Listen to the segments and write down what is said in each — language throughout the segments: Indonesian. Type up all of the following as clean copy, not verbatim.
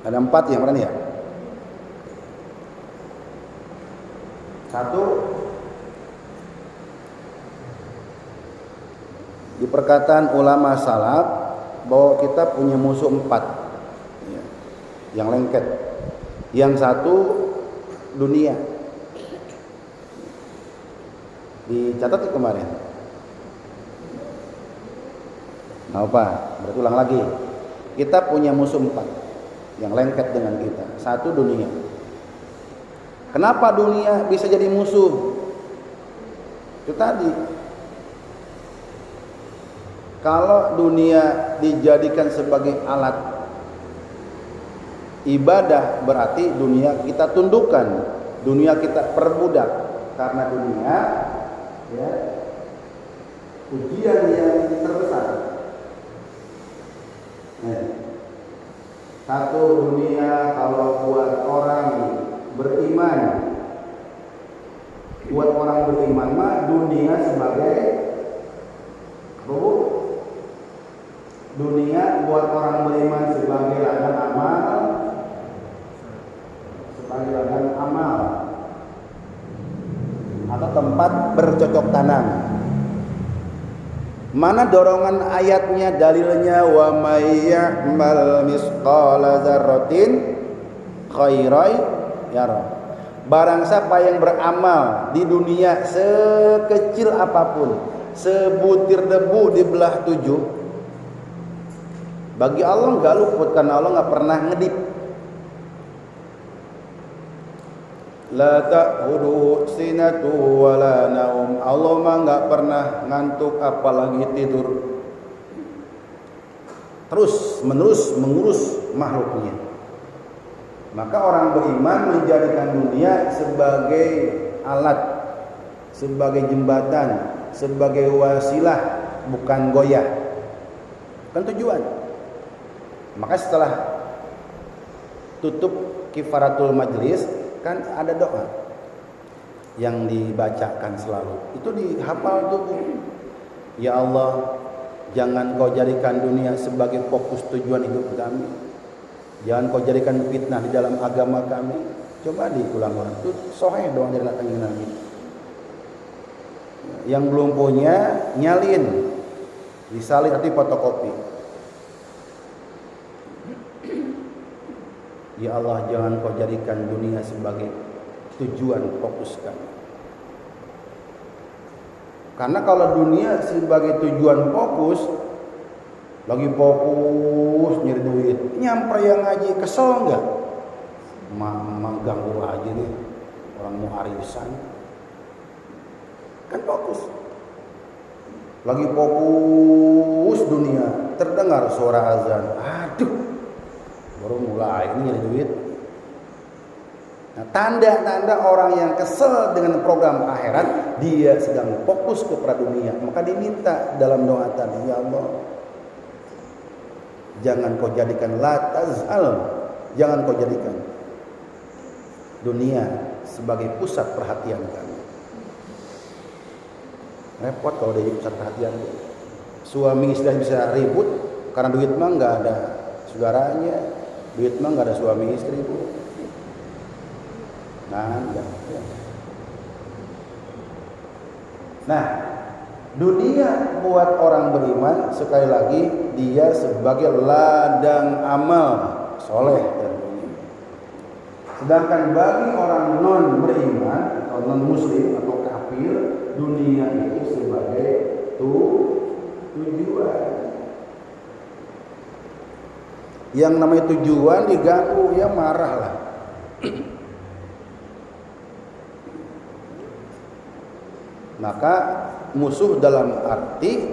Ada 4 yang mana ya? 1, di perkataan ulama salaf bahwa kita punya musuh 4 ya, yang lengket. Yang 1 dunia. Dicatat kemarin. Nah, apa? Berarti ulang lagi. Kita punya musuh 4 yang lengket dengan kita. 1 dunia. Kenapa dunia bisa jadi musuh? Itu tadi. Kalau dunia dijadikan sebagai alat ibadah, berarti dunia kita tundukkan, dunia kita perbudak. Karena dunia ya, ujian yang terbesar. Satu, dunia kalau buat orang beriman, mah dunia sebagai dunia buat orang beriman sebagai ladang amal, atau tempat bercocok tanam. Mana dorongan ayatnya, dalilnya, wa may ya'mal misqala dzarratin khairan yarah. Barang siapa yang beramal di dunia sekecil apapun, sebutir debu dibelah 7, bagi Allah enggak luput, karena Allah enggak pernah ngedip. La ta'khudhu sinatu wala naum. Allah mah enggak pernah ngantuk apalagi tidur. Terus menerus mengurus makhluknya. Maka orang beriman menjadikan dunia sebagai alat, sebagai jembatan, sebagai wasilah, bukan goyah. Kan tujuan. Maka setelah tutup kifaratul majlis kan ada doa yang dibacakan selalu. Itu dihafal tuh. Ya Allah, jangan kau jadikan dunia sebagai fokus tujuan hidup kami. Jangan kau jadikan fitnah di dalam agama kami. Coba diulang orang. Itu sahih doa dari kanjeng Nabi. Yang belum punya nyalin, disalin nanti fotokopi. Ya Allah, jangan kau jadikan dunia sebagai tujuan fokus kami. Karena kalau dunia sebagai tujuan fokus, lagi fokus nyari duit, nyamper yang ngaji, kesel enggak? Ganggu aja nih, orang mau arisan. Kan fokus. Lagi fokus dunia, terdengar suara azan. Aduh, baru mulai ini nyari duit. Nah, tanda-tanda orang yang kesel dengan program akhirat, dia sedang fokus kepada dunia. Maka diminta dalam doa tadi, ya Allah, jangan kau jadikan la tazal, jangan kau jadikan dunia sebagai pusat perhatian kami. Repot kalau dia pusat perhatian. Suami istri bisa ribut karena duit mah nggak ada saudaranya, duit mah nggak ada suami istri, Bu. Nah, dunia buat orang beriman sekali lagi dia sebagai ladang amal soleh tentunya. Sedangkan bagi orang non beriman atau non muslim atau kafir, dunia itu sebagai tujuan. Yang namanya tujuan diganggu, ya marah lah. Maka musuh dalam arti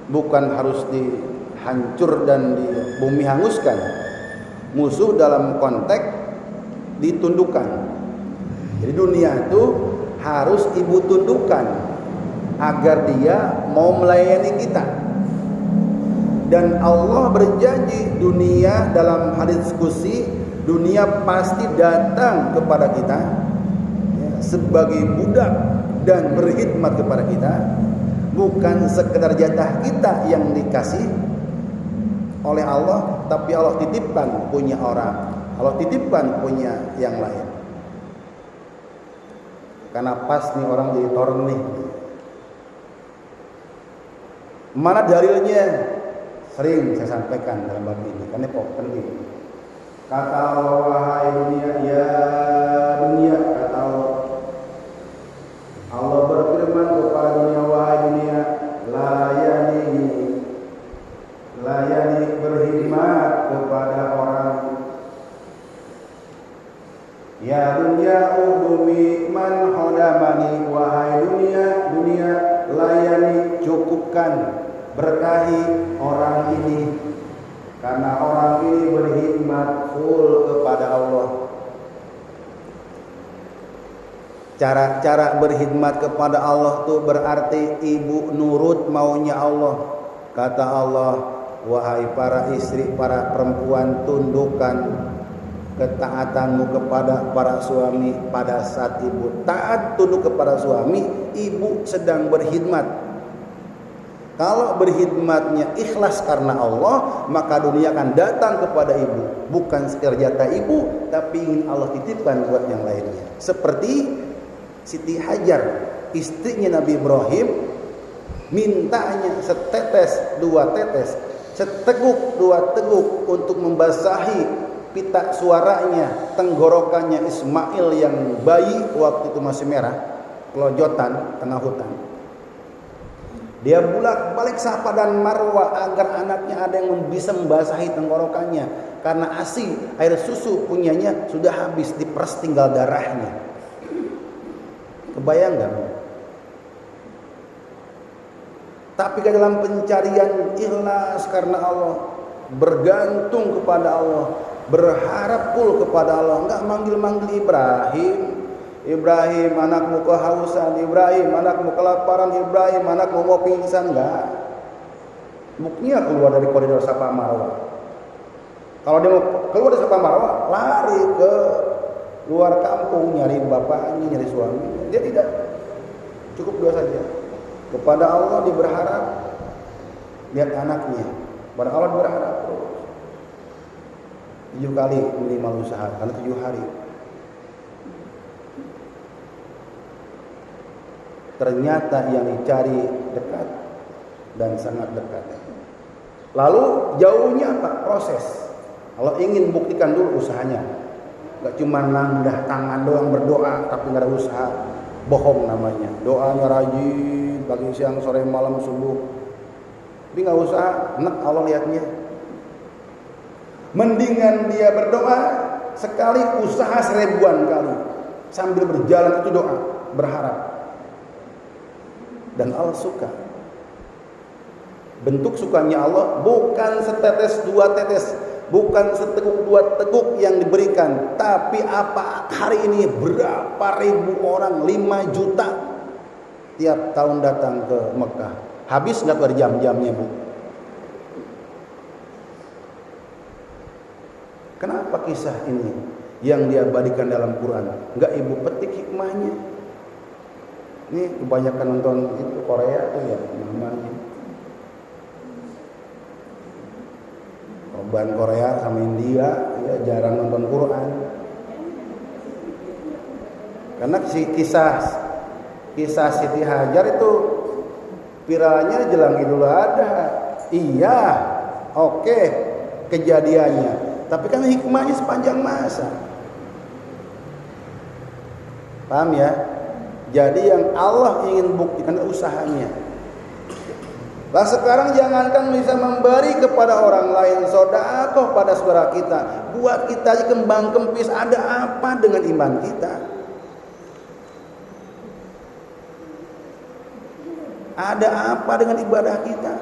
bukan harus dihancur dan di bumi hanguskan. Musuh dalam konteks ditundukkan. Jadi dunia itu harus ibu tundukkan agar dia mau melayani kita. Dan Allah berjanji dunia dalam hadis qudsi, dunia pasti datang kepada kita ya, sebagai budak dan berkhidmat kepada kita, bukan sekedar jatah kita yang dikasih oleh Allah, tapi Allah titipkan punya orang, Allah titipkan punya yang lain. Karena pas nih orang jadi torn nih. Mana dalilnya? Sering saya sampaikan dalam bab ini, karena penting. Kata Allah, wahai dunia, ya dunia, kata Allah. Allah berfirman kepada dunia, wahai dunia, layani berkhidmat kepada orang. Ya dunia udumi man hodamani, wahai dunia layani, cukupkan, berkahi orang ini, karena orang ini berkhidmat full kepada Allah. Cara berkhidmat kepada Allah tuh berarti ibu nurut maunya Allah. Kata Allah, wahai para istri, para perempuan, tundukkan ketaatanmu kepada para suami. Pada saat ibu taat tunduk kepada suami, ibu sedang berkhidmat. Kalau berkhidmatnya ikhlas karena Allah, maka dunia akan datang kepada ibu. Bukan sekedar jatah ibu, tapi ingin Allah titipkan buat yang lainnya. Seperti Siti Hajar, istrinya Nabi Ibrahim, mintanya setetes, dua tetes, seteguk, dua teguk untuk membasahi pita suaranya, tenggorokannya Ismail yang bayi waktu itu masih merah, kelojotan tengah hutan. Dia bolak-balik Safa dan Marwa agar anaknya ada yang bisa membasahi tenggorokannya, karena ASI, air susu punyanya sudah habis, diperas tinggal darahnya. Kebayang gak? Tapi ke dalam pencarian ikhlas karena Allah, bergantung kepada Allah, berharap full kepada Allah, enggak manggil-manggil Ibrahim anakmu kehausan, Ibrahim anakmu kelaparan, Ibrahim anakmu mau pingsan, enggak. Buktinya keluar dari koridor Safa Marwa. Kalau dia mau keluar dari Safa Marwa, lari ke luar kampung nyari bapaknya, nyari suami. Dia tidak, cukup dua saja. Kepada Allah dia berharap, lihat anaknya. Kepada Allah dia berharap terus. 7 kali minimal usaha, karena 7 hari. Ternyata yang dicari dekat dan sangat dekat. Lalu jauhnya apa? Proses. Kalau ingin buktikan dulu usahanya. Gak cuma nandah tangan doang berdoa tapi gak ada usaha, bohong namanya. Doanya rajin pagi siang sore malam subuh, tapi gak usaha, enak Allah lihatnya. Mendingan dia berdoa sekali usaha 1000-an kali, sambil berjalan itu doa, berharap, dan Allah suka. Bentuk sukanya Allah bukan setetes dua tetes, bukan seteguk dua teguk yang diberikan, tapi apa hari ini berapa ribu orang, 5 juta tiap tahun datang ke Mekah. Habis nggak tuh jam-jamnya, Bu? Kenapa kisah ini yang diabadikan dalam Quran nggak Ibu petik hikmahnya? Ini kebanyakan nonton itu Korea tuh ya namanya. Korban Korea sama India ya jarang nonton Quran. Karena kisah Siti Hajar itu viralnya jelang Idul Adha. Iya, oke, kejadiannya. Tapi kan hikmahnya sepanjang masa. Paham ya? Jadi yang Allah ingin buktikan usahanya. Lah sekarang jangankan bisa memberi kepada orang lain, sedekah pada saudara kita, buat kita aja kembang kempis, ada apa dengan iman kita? Ada apa dengan ibadah kita?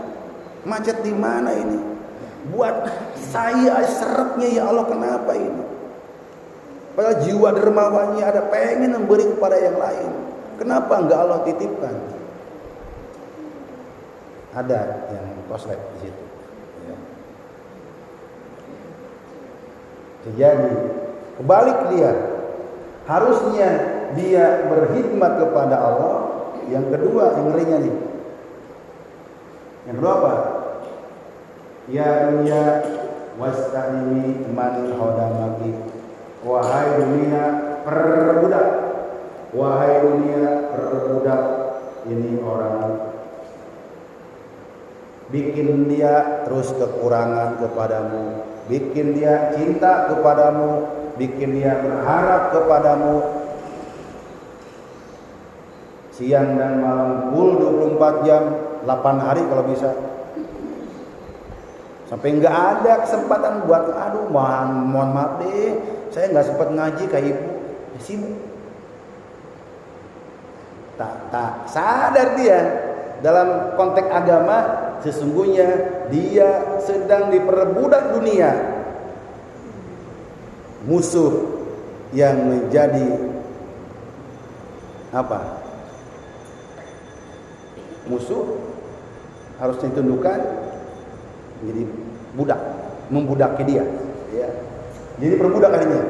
Macet di mana ini? Buat saya seretnya ya Allah, kenapa ini? Padahal jiwa dermawannya ada, pengen memberi kepada yang lain. Kenapa enggak Allah titipkan? Ada yang koslet di situ. Ya. Jadi kebalik dia, harusnya dia berkhidmat kepada Allah. Yang kedua, yang ngerinya nih. Yang kedua apa? Ya dunia, Wasta'ini man hodamaki. Wahai dunia perbudak. Wahai dunia perbudak. Ini orang bikin dia terus kekurangan kepadamu, bikin dia cinta kepadamu, bikin dia berharap kepadamu. Siang dan malam full 24 jam, 8 hari kalau bisa. Sampai nggak ada kesempatan buat mohon maaf deh, saya nggak sempat ngaji kayak ibu, ya, sibuk. Tak sadar dia dalam konteks agama sesungguhnya dia sedang diperbudak dunia, musuh yang menjadi apa? Musuh harus ditundukkan menjadi budak, membudaki dia, ya. Jadi perbudak akhirnya.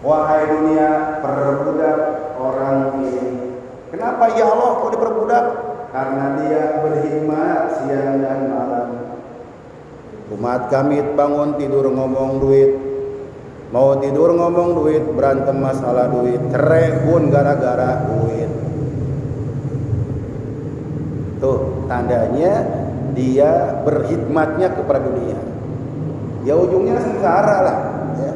Wahai dunia, perbudak orang ini. Kenapa ya Allah kok diperbudak? Karena dia berkhidmat siang dan malam. Umat kami bangun tidur ngomong duit, mau tidur ngomong duit, berantem masalah duit, cerai pun gara-gara duit. Tuh tandanya dia berkhidmatnya kepada dunia. Ya ujungnya sengsara lah, ya.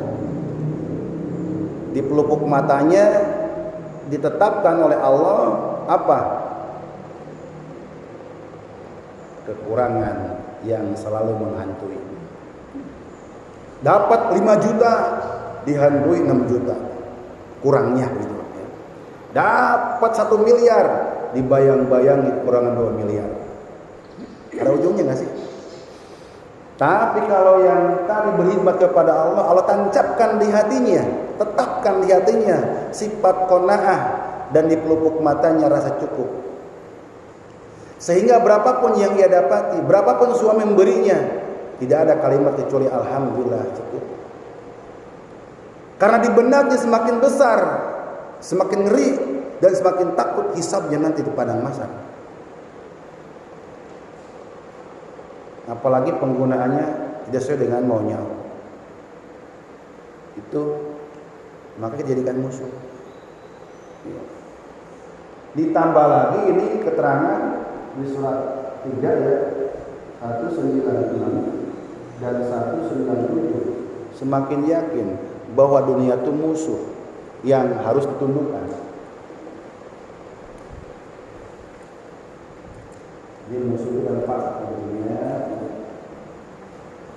Di pelupuk matanya ditetapkan oleh Allah apa? Kekurangan yang selalu menghantui. Dapat 5 juta, dihantui 6 juta. Kurangnya gitu, ya. Dapat 1 miliar, dibayang-bayangi kekurangan 2 miliar. Ada ujungnya nggak sih? Tapi kalau yang tadi berkhidmat kepada Allah, Allah tancapkan di hatinya, tetapkan di hatinya sifat qanaah dan di pelupuk matanya rasa cukup. Sehingga berapapun yang ia dapati, berapapun suami memberinya, tidak ada kalimat kecuali alhamdulillah cukup. Karena di benaknya semakin besar, semakin ngeri dan semakin takut hisabnya nanti di padang mahsyar. Apalagi penggunaannya tidak sesuai dengan maunya Allah. Itu maka dijadikan musuh. Ditambah lagi ini keterangan di surat 3 ya, 196 dan 197. Semakin yakin bahwa dunia itu musuh yang harus ditundukkan. Dia musuh itu dan pak dunia.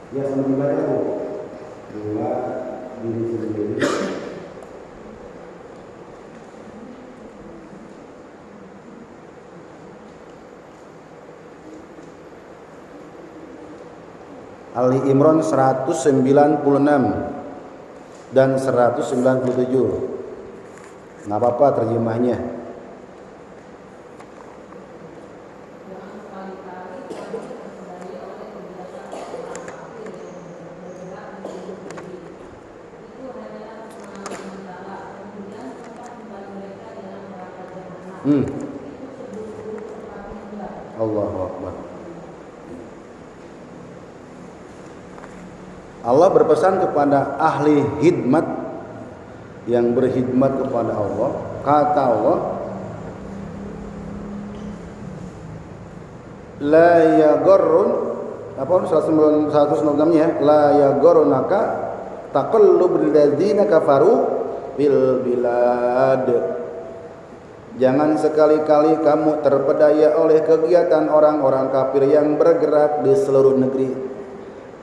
Ya sama dibaca dua diri sendiri. Ali Imran 196 dan 197. Nggak apa-apa terjemahnya. Allahu Akbar. Allah berpesan kepada ahli hidmat yang berkhidmat kepada Allah. Kata Allah, la yaghurrun apa 196 ya, la yaghurrunaka taqallubul ladzina kafaru bil bilad. Jangan sekali-kali kamu terpedaya oleh kegiatan orang-orang kafir yang bergerak di seluruh negeri.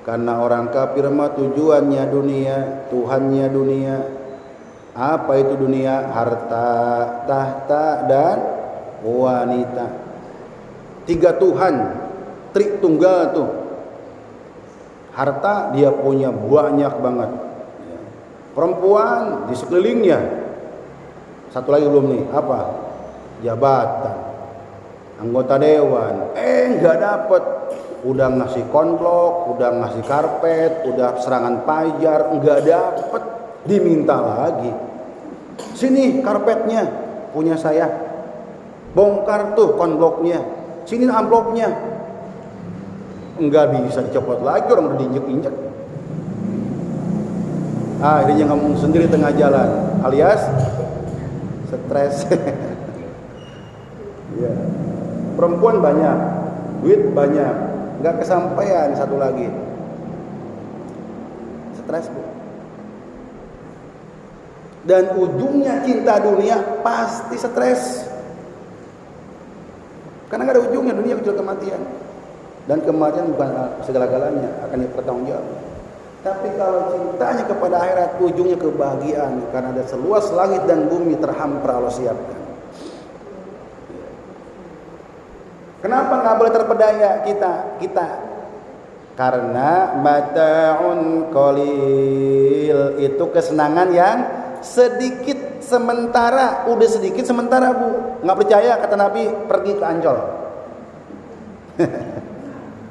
Karena orang kafir mah tujuannya dunia, Tuhannya dunia. Apa itu dunia? Harta, tahta, dan wanita. 3 Tuhan, trik tunggal tuh. Harta dia punya banyak banget. Perempuan di sekelilingnya. Satu lagi belum nih, apa? Jabatan, anggota dewan, nggak dapet. Udah ngasih konblok, udah ngasih karpet, udah serangan pajar, nggak dapet. Diminta lagi, sini karpetnya punya saya, bongkar tuh konbloknya, sini amplopnya. Nggak bisa dicopot lagi, orang udah diinjek-injek. Akhirnya ngomong sendiri tengah jalan, alias stres. Ya. Perempuan banyak, duit banyak, nggak kesampaian, satu lagi stres, Bu. Dan ujungnya cinta dunia pasti stres, karena nggak ada ujungnya. Dunia kecil kematian, dan kematian bukan segala-galanya, akan dipertanggungjawabkan. Tapi kalau cintanya kepada akhirat, ujungnya kebahagiaan, karena ada seluas langit dan bumi terhampar Allah siapkan. Kenapa nggak boleh terpedaya kita? Karena mata'un qalil, itu kesenangan yang sedikit sementara. Udah sedikit sementara, Bu. Nggak percaya, kata Nabi, pergi ke Ancol.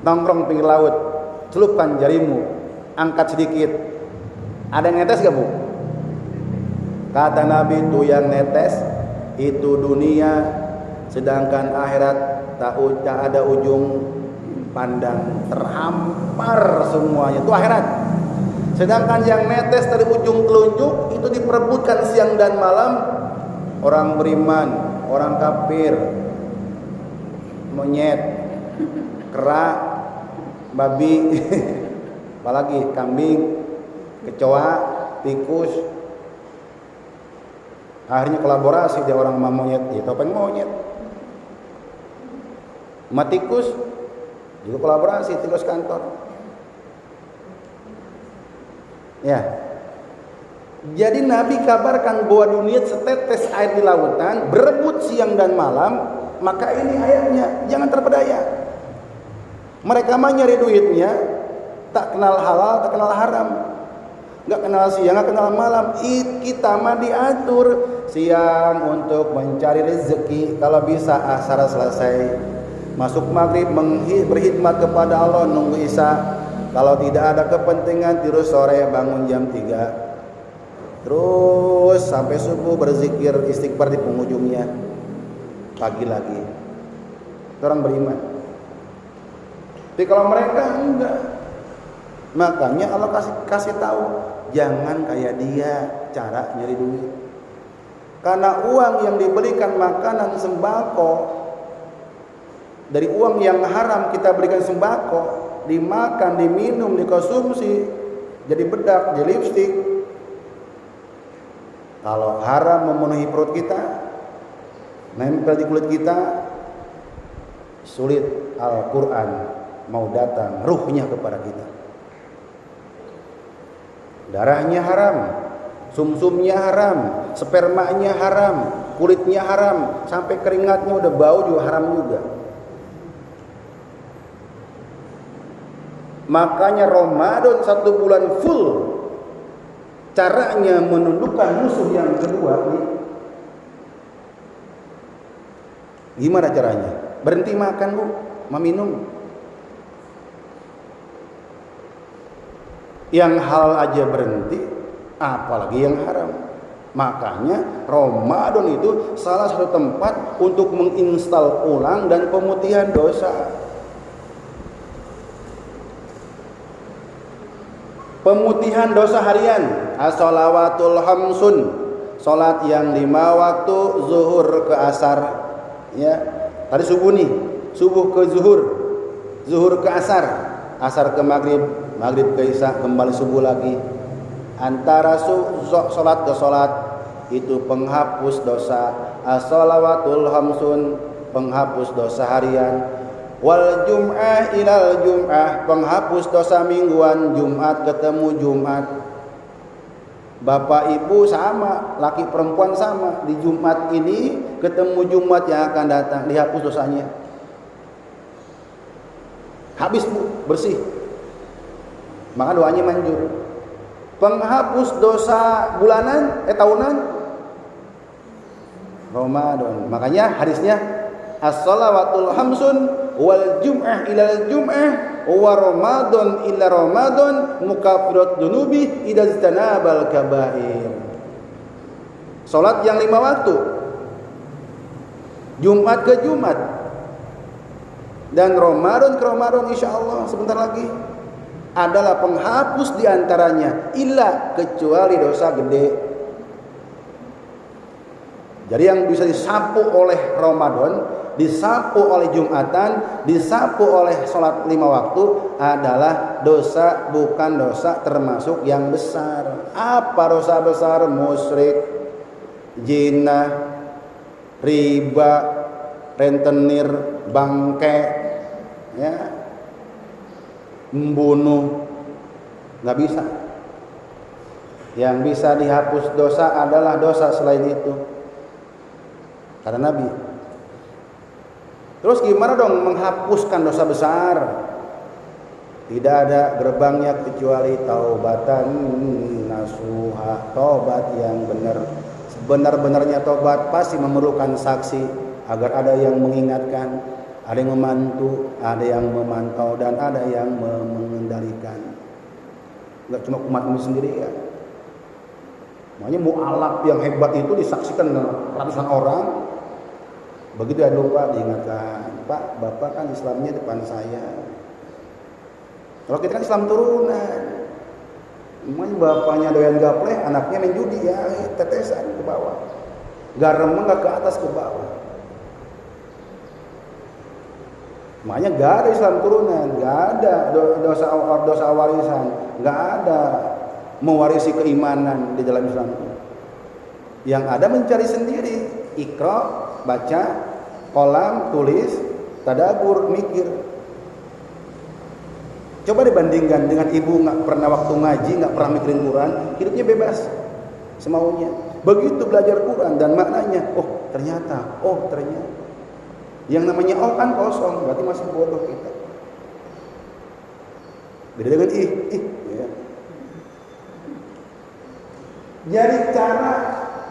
Nongkrong pinggir laut, celupkan jarimu, angkat sedikit. Ada yang netes gak, Bu? Kata Nabi, itu yang netes itu dunia, sedangkan akhirat tak ada ujung pandang, terhampar semuanya. Itu akhirat. Sedangkan yang netes dari ujung telunjuk itu diperebutkan siang dan malam. Orang beriman, orang kafir, monyet, kera, babi, apalagi kambing, kecoa, tikus. Akhirnya kolaborasi dia orang sama monyet, ya topeng monyet. Sama tikus juga kolaborasi, tikus kantor. Ya. Jadi Nabi kabarkan bahwa dunia setetes air di lautan, berebut siang dan malam. Maka ini ayatnya, jangan terpedaya. Mereka mah nyari duitnya, tak kenal halal, tak kenal haram, nggak kenal siang, nggak kenal malam. Kita mah diatur siang untuk mencari rezeki, kalau bisa asar selesai, masuk maghrib berkhidmat kepada Allah, nunggu isya. Kalau tidak ada kepentingan, terus sore bangun jam 3, terus sampai subuh berzikir istighfar di penghujungnya, pagi lagi. Itu orang beriman. Tapi kalau mereka enggak, makanya Allah kasih tahu, jangan kayak dia cara nyari duit. Karena uang yang diberikan makanan sembako, dari uang yang haram kita berikan sembako, dimakan, diminum, dikonsumsi, jadi bedak, jadi lipstik. Kalau haram memenuhi perut kita, nempel di kulit kita, sulit Al-Quran mau datang ruhnya kepada kita. Darahnya haram, sumsumnya haram, spermanya haram, kulitnya haram, sampai keringatnya udah bau juga haram juga. Makanya Ramadan 1 bulan full, caranya menundukkan musuh yang kedua nih. Gimana caranya? Berhenti makan, Bu, meminum. Yang halal aja berhenti, apalagi yang haram. Makanya Ramadan itu salah satu tempat untuk menginstal ulang dan pemutihan dosa. Pemutihan dosa harian, as-shalawatul khamsun, salat yang 5 waktu, zuhur ke asar, ya. Tadi subuh nih, subuh ke zuhur, zuhur ke asar, asar ke maghrib, maghrib ke isya, kembali subuh lagi. Antara salat ke salat itu penghapus dosa. As-shalawatul khamsun, penghapus dosa harian. Wal jum'ah ilal jum'ah, penghapus dosa mingguan, Jumat ketemu Jumat. Bapak ibu sama, laki perempuan sama, di Jumat ini ketemu Jumat yang akan datang, dihapus dosanya. Habis, Bu, bersih. Maka doanya manjur. Penghapus dosa bulanan, tahunan, Ramadan. Makanya hadisnya as-shalawatul khamsun wal jum'ah ilal jum'ah wa Ramadan illa Ramadan mukaffirat dzunubi idza istanabal kabair. Salat yang 5 waktu, Jumat ke Jumat, dan Ramadan ke Ramadan, insyaallah sebentar lagi. adalah penghapus diantaranya, illa kecuali dosa gede. Jadi yang bisa disapu oleh Ramadan, disapu oleh Jumatan, disapu oleh sholat 5 waktu adalah dosa, bukan dosa termasuk yang besar. Apa dosa besar? Musyrik, zina, riba, rentenir, bangke, ya, membunuh, nggak bisa. Yang bisa dihapus dosa adalah dosa selain itu, kata Nabi. Terus gimana dong menghapuskan dosa besar? Tidak ada gerbangnya kecuali taubatan nasuha, taubat yang benar. Sebenar-benarnya taubat pasti memerlukan saksi agar ada yang mengingatkan, ada yang membantu, ada yang memantau, dan ada yang mengendalikan. Enggak cuma umat ini sendiri ya. Makanya mu'alaf yang hebat itu disaksikan ratusan orang. Begitu ya lupa diingatkan, Pak, Bapak kan Islamnya depan saya. Kalau kita kan Islam turunan. Makanya bapaknya doyan gapleh, anaknya main judi ya, tetesan ke bawah. Garam enggak ke atas, ke bawah. Makanya gak ada Islam turunan, gak ada dosa warisan, gak ada mewarisi keimanan di dalam Islam. Yang ada mencari sendiri, ikra, baca, kolam, tulis, tadabur, mikir. Coba dibandingkan dengan ibu nggak pernah waktu ngaji, nggak pernah mikirin Quran, hidupnya bebas semaunya. Begitu belajar Quran dan maknanya, oh ternyata. Yang namanya oh kan kosong, berarti masih bodoh kita. Beda dengan ya. Jadi cara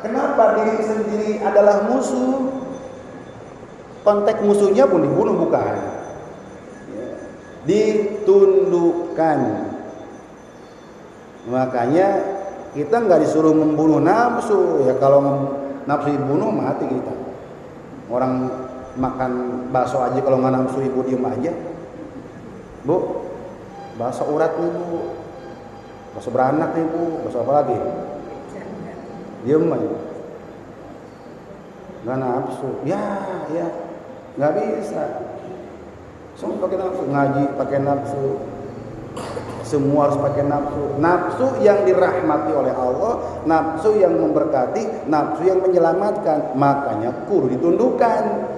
kenapa diri sendiri adalah musuh? Konteks musuhnya pun dibunuh bukan? Ya. Ditundukkan. Makanya kita nggak disuruh membunuh nafsu. Ya kalau nafsu dibunuh mati kita. Orang makan bakso aja kalau nggak nafsu ibu diem aja. Bu, bakso urat nih bu, bakso beranak nih bu, bakso apa lagi? Diem aja. Nggak nafsu, ya, nggak bisa. Semua pakai nafsu, ngaji pakai nafsu, semua harus pakai nafsu. Nafsu yang dirahmati oleh Allah, nafsu yang memberkati, nafsu yang menyelamatkan. Makanya kudu ditundukkan.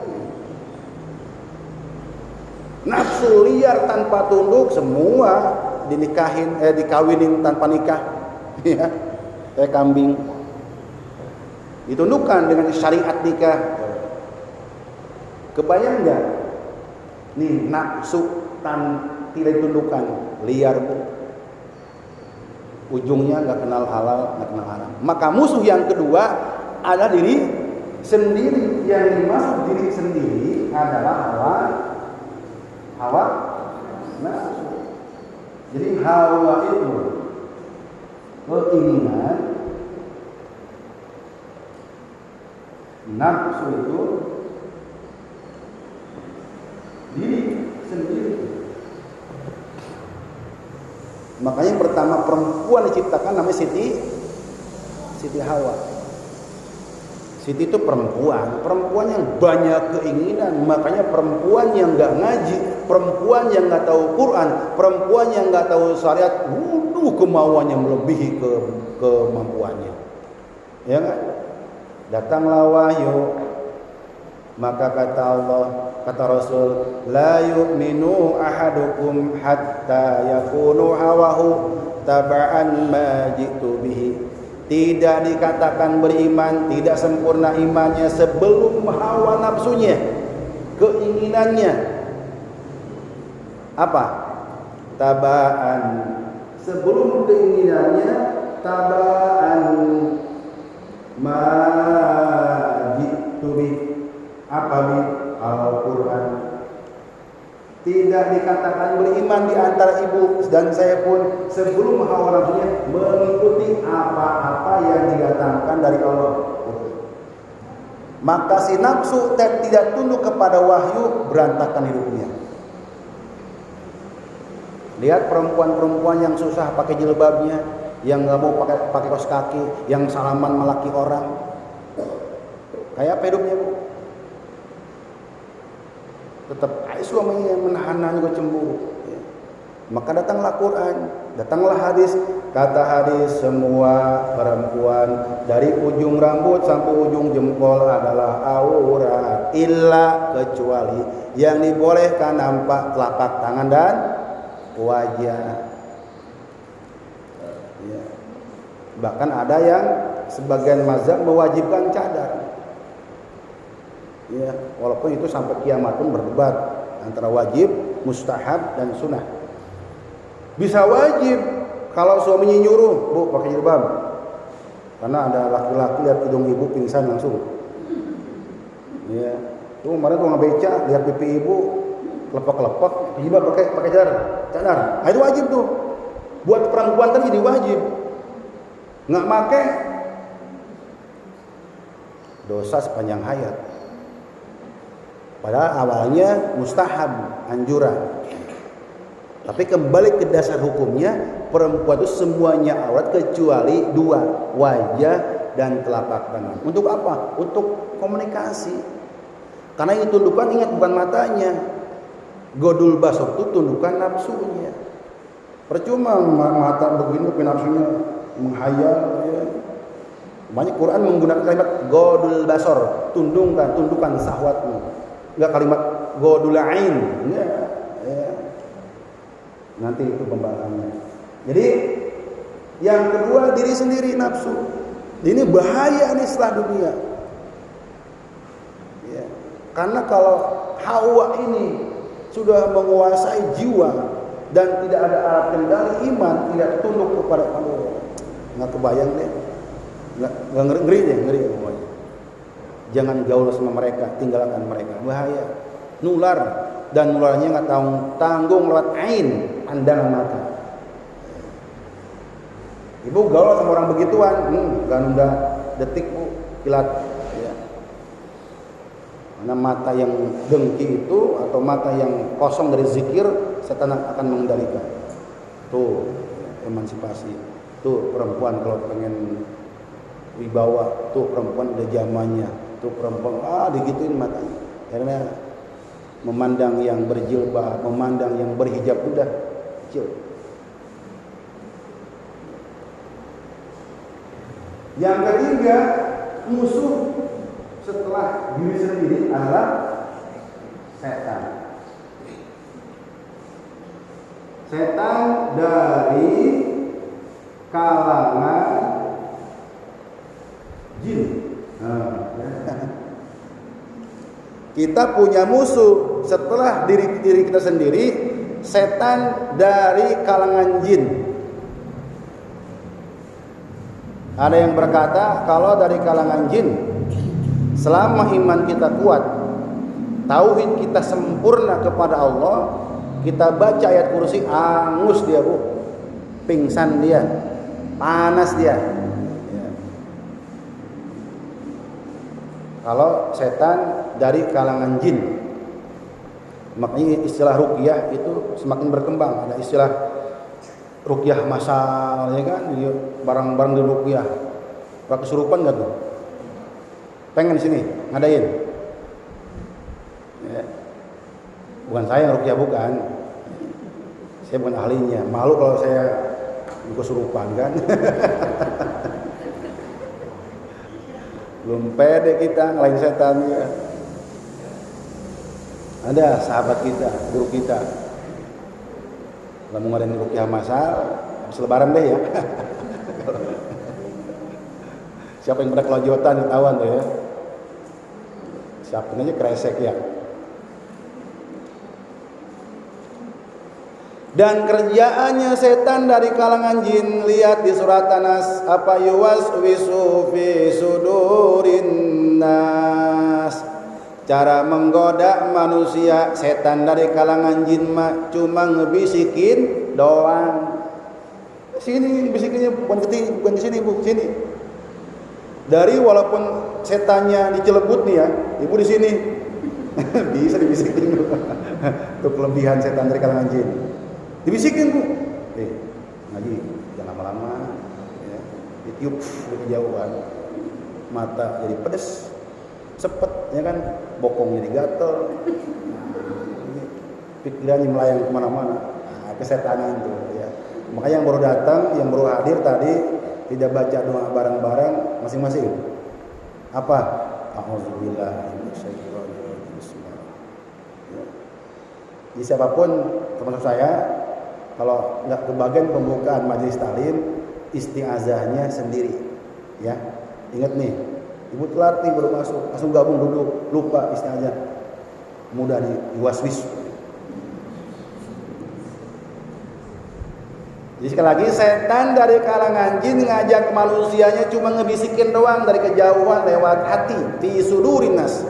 Nafsu liar tanpa tunduk semua dikawinin tanpa nikah, ya, kayak kambing. Ditundukkan dengan syariat nikah. Kebayang nggak? Nih nafsu tidak ditundukkan, liar bu. Ujungnya nggak kenal halal, nggak kenal haram. Maka musuh yang kedua adalah diri sendiri. Yang dimaksud diri sendiri adalah hawa nafsu. Jadi hawa itu keinginan, nafsu itu diri sendiri. Makanya yang pertama perempuan diciptakan namanya Siti Hawa. Siti itu perempuan yang banyak keinginan. Makanya perempuan yang nggak ngaji, perempuan yang nggak tahu Quran, perempuan yang nggak tahu syariat, kemauannya melebihi kemampuannya. Ya kan? Datanglah wahyu, maka kata Allah, kata Rasul, la yu'minu ahadukum hatta yakunu hawahu taba'an ma jitu bihi. Tidak dikatakan beriman, tidak sempurna imannya sebelum hawa nafsunya, keinginannya apa? Tabaan. Sebelum keinginannya tabaan majitubi. Apa bi? Al-Quran. Tidak dikatakan beriman di antara ibu dan saya pun sebelum hawa nafsunya mengikuti apa-apa yang didatangkan dari Allah. Maka si nafsu tidak tunduk kepada wahyu, berantakan hidupnya. Lihat perempuan-perempuan yang susah pakai jilbabnya, yang nggak mau pakai kaos kaki, yang salaman melaki orang. Kayak apa hidupnya, Bu? Tetap suaminya menahan juga cemburu. Ya. Maka datanglah Quran, datanglah hadis. Kata hadis, semua perempuan dari ujung rambut sampai ujung jempol adalah aurat, illa kecuali yang dibolehkan nampak telapak tangan dan wajah. Ya. Bahkan ada yang sebagian mazhab mewajibkan cadar. Ya, walaupun itu sampai kiamat pun berdebat antara wajib, mustahab dan sunnah. Bisa wajib kalau suaminya nyuruh, Bu, pakai jilbab. Karena ada laki-laki lihat hidung ibu pingsan langsung. Ya, tuh kemarin tuh ngebeca lihat pipi ibu kelepek-kelepek, jilbab pakai cadar. Nah, itu wajib tuh. Buat perempuan tadi jadi wajib. Nggak pakai dosa sepanjang hayat. Padahal awalnya mustahab, anjuran. Tapi kembali ke dasar hukumnya, perempuan itu semuanya aurat kecuali dua, wajah dan telapak tangan. Untuk apa? Untuk komunikasi. Karena ini tundukan, ingat, bukan matanya. Godul basor itu tundukan nafsunya. Percuma mata begini nafsunya menghayal. Ya. Banyak Quran menggunakan kalimat godul basor, tundukan syahwatmu. Enggak kalimat godul ain. Ya. Nanti itu pembahasannya. Jadi yang kedua, diri sendiri nafsu. Ini bahaya nih setelah dunia. Ya. Karena kalau Hawa ini sudah menguasai jiwa dan tidak ada alat kendali iman, tidak tunduk kepada Allah. Nggak kebayang deh. Nggak ngeri pokoknya. Jangan gaul sama mereka, tinggalkan mereka. Bahaya. Nular, dan nularnya nggak tanggung lewat ain, pandangan mata. Ibu gaul sama orang begituan, gak nunda detik, Bu, kilat. Ya. Karena mata yang dengki itu atau mata yang kosong dari zikir, setan akan mengendalikan. Tuh, emansipasi. Tuh perempuan kalau pengen wibawa, tuh perempuan udah zamannya. Tuh perempuan digituin matanya. Karena memandang yang berjilbab, memandang yang berhijab udah kecil. Yang ketiga, musuh setelah diri sendiri adalah setan. Setan dari kalangan jin. Kita punya musuh setelah diri kita sendiri, setan dari kalangan jin. Ada yang berkata kalau dari kalangan jin, selama iman kita kuat, tauhid kita sempurna kepada Allah, kita baca ayat kursi, angus dia, Bu, pingsan dia, panas dia. Kalau setan dari kalangan jin, makanya istilah ruqyah itu semakin berkembang. Ada istilah ruqyah masal, ya kan? Barang-barang di ruqyah. Pak kesurupan nggak tuh? Pengen di sini ngadain? Ya. Bukan saya yang ruqyah, bukan. Saya bukan ahlinya. Malu kalau saya kesurupan kan. Belum pede kita ngelain setan ya. Ada sahabat kita, guru kita, kalau mau ngadain ruqyah masal, habis lebaran deh ya. Siapa yang pernah kelojotan ketahuan tuh ya. Siapin aja kresek ya. Dan kerjaannya setan dari kalangan jin, lihat di surat An-Nas, apa yuwaswisu fi sudurin nas. Cara menggoda manusia, setan dari kalangan jin mah cuma ngebisikin doang. Sini bisikinnya bukan di sini, Bu, sini. Dari walaupun setannya dicelebut nih ya, Ibu di sini. Bisa dibisikin. Itu kelebihan setan dari kalangan jin. Dibisikin Bu, ngaji jangan lama-lama, ya. Ditiup dari kejauhan, mata jadi pedes, sepet, ya kan, bokong jadi gatel, pikirannya melayang kemana-mana, kesetanan itu, ya. Makanya yang baru datang, yang baru hadir tadi tidak baca doa bareng-bareng masing-masing. Apa? Alhamdulillah. Jadi siapapun termasuk saya, kalau nggak kebagian pembukaan majelis taklim, isti'azahnya sendiri, ya. Ingat nih, ibu telat nih baru masuk, langsung gabung duduk, lupa isti'azah, mudah diwaswis. Jadi sekali lagi, setan dari kalangan jin ngajak manusianya cuma ngebisikin doang dari kejauhan lewat hati, fi sudurin nas.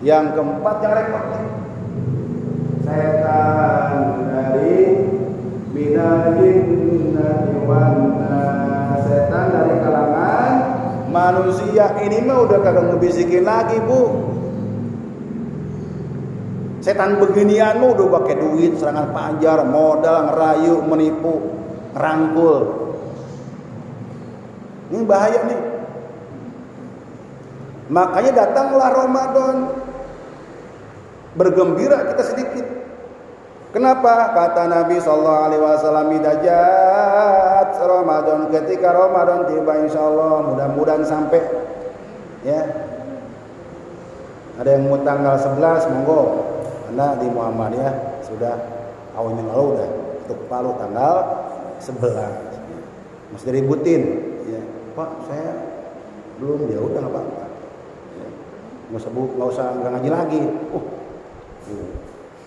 Yang keempat yang repot nih, setan dari minal jinnati wan nas, setan dari kalangan manusia. Ini mah udah kagak ngebisikin lagi Bu. Setan beginian mah udah pakai duit, serangan panjar, modal, ngerayu, menipu, ngerangkul. Ini bahaya nih. Makanya datanglah Ramadan, bergembira kita sedikit. Kenapa? Kata Nabi SAW, idajat Ramadan, ketika Ramadan tiba insyaallah, mudah-mudahan sampai, ya. Ada yang mau tanggal 11, monggo. Karena di Muhammadiyah sudah tahun yang lalu udah untuk Palu tanggal 11. Masih diributin, ya. Pak, saya belum, ya udah nggak apa-apa. Ya. Nggak usah ngaji lagi.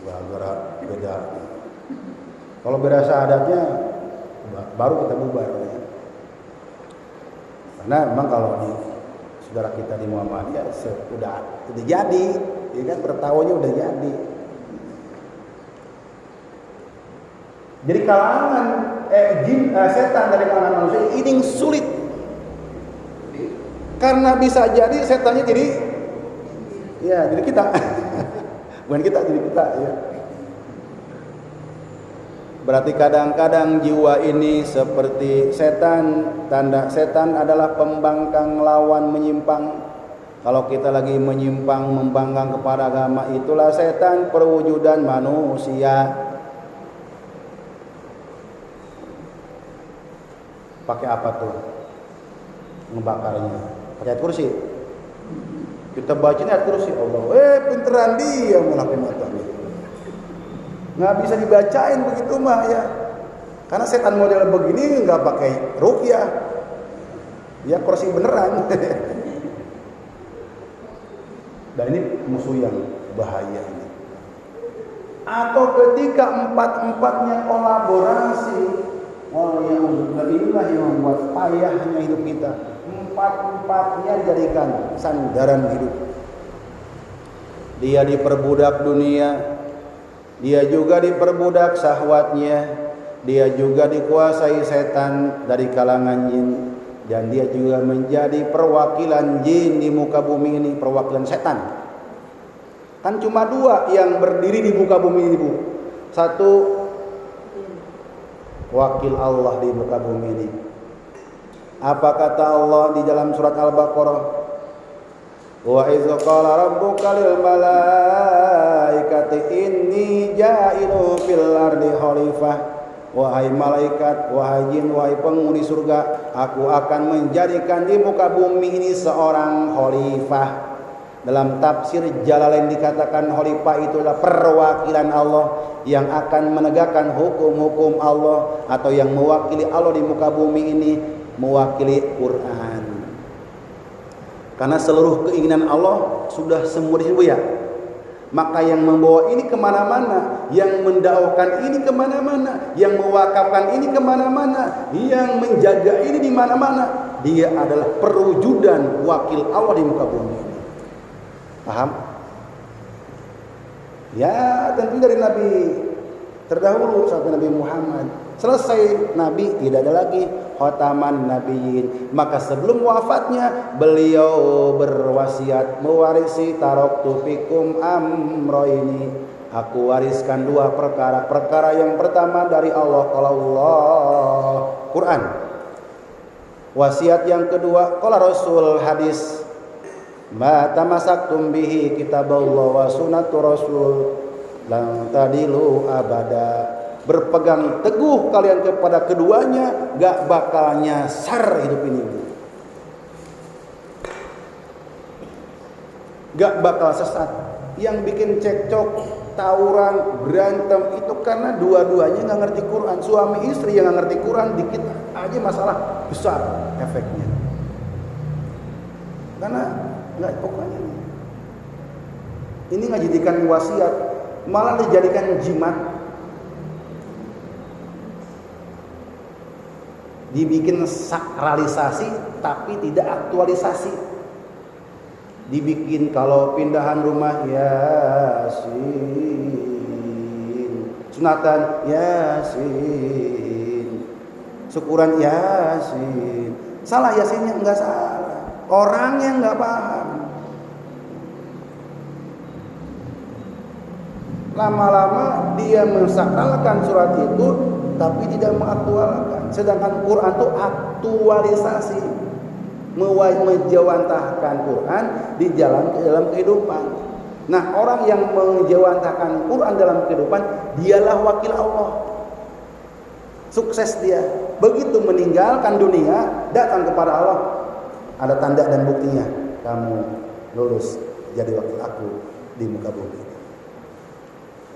Gara-gara beda. Kalau beda syahadatnya baru kita bubar, ya. Karena memang kalau di saudara kita di Muhammadiyah udah jadi, ya kan, bertawanya udah jadi. Jadi kalangan jin, setan dari kalangan manusia ini sulit. Karena bisa jadi setannya jadi, ya, jadi kita. Bukan kita, jadi kita, ya. Berarti kadang-kadang jiwa ini seperti setan. Tanda setan adalah pembangkang lawan menyimpang. Kalau kita lagi menyimpang, membangkang kepada agama, itulah setan perwujudan manusia. Pakai apa tuh ngebakarnya? Pakai ayat kursi. Kita baca ayat kursi, Allah, pinteran dia malah pematanya. Nggak bisa dibacain begitu mah, ya. Karena setan model begini nggak pakai ruqyah, ya kursi beneran. Dan ini musuh yang bahaya ini. Atau ketika empat-empatnya kolaborasi, inilah yang membuat payahnya hidup kita. Empat-empatnya dijadikan sandaran hidup. Dia diperbudak dunia, dia juga diperbudak syahwatnya, dia juga dikuasai setan dari kalangan jin, dan dia juga menjadi perwakilan jin di muka bumi ini, perwakilan setan. Kan cuma dua yang berdiri di muka bumi ini, Bu. Satu, wakil Allah di muka bumi ini. Apa kata Allah di dalam surat Al-Baqarah? Wa idz qala rabbuka lil malaikati inni ja'ilu fil ardi khalifah. Wahai malaikat, wahai jin, wahai penghuni surga, aku akan menjadikan di muka bumi ini seorang khalifah. Dalam tafsir Jalalain dikatakan khalifah itu adalah perwakilan Allah yang akan menegakkan hukum-hukum Allah, atau yang mewakili Allah di muka bumi ini, mewakili Quran. Karena seluruh keinginan Allah sudah semua di situ, ya. Maka yang membawa ini kemana-mana, yang mendakwahkan ini kemana-mana, yang mewakafkan ini kemana-mana, yang menjaga ini di mana-mana, dia adalah perwujudan wakil Allah di muka bumi ini. Paham? Ya, tentu dari Nabi terdahulu sampai Nabi Muhammad. Selesai Nabi, tidak ada lagi khataman nabiyyin. Maka sebelum wafatnya beliau berwasiat mewarisi taraktu fikum amroini. Aku wariskan dua perkara. Perkara yang pertama dari Allah, kalau Allah, Quran. Wasiat yang kedua, qala Rasul, hadis. Ma tamasaktum bihi kitaballah wa sunnatu rasul lan tadilu abada. Berpegang teguh kalian kepada keduanya, gak bakal nyasar hidup ini. Gak bakal sesat. Yang bikin cekcok, tawuran, berantem itu karena dua-duanya nggak ngerti Quran. Suami istri yang nggak ngerti Quran, dikit aja masalah besar efeknya. Karena nggak, pokoknya ini nggak jadikan wasiat, malah dijadikan jimat. Dibikin sakralisasi tapi tidak aktualisasi. Dibikin kalau pindahan rumah Yasin, sunatan Yasin, syukuran Yasin. Salah Yasinnya, enggak salah, orangnya enggak paham. Lama-lama dia mensakralkan surat itu tapi tidak mengaktualkan. Sedangkan Quran itu aktualisasi, menjawantahkan Quran di dalam kehidupan. Nah, orang yang menjawantahkan Quran dalam kehidupan, dialah wakil Allah. Sukses dia. Begitu meninggalkan dunia, datang kepada Allah, ada tanda dan buktinya. Kamu lulus jadi wakil aku di muka bumi.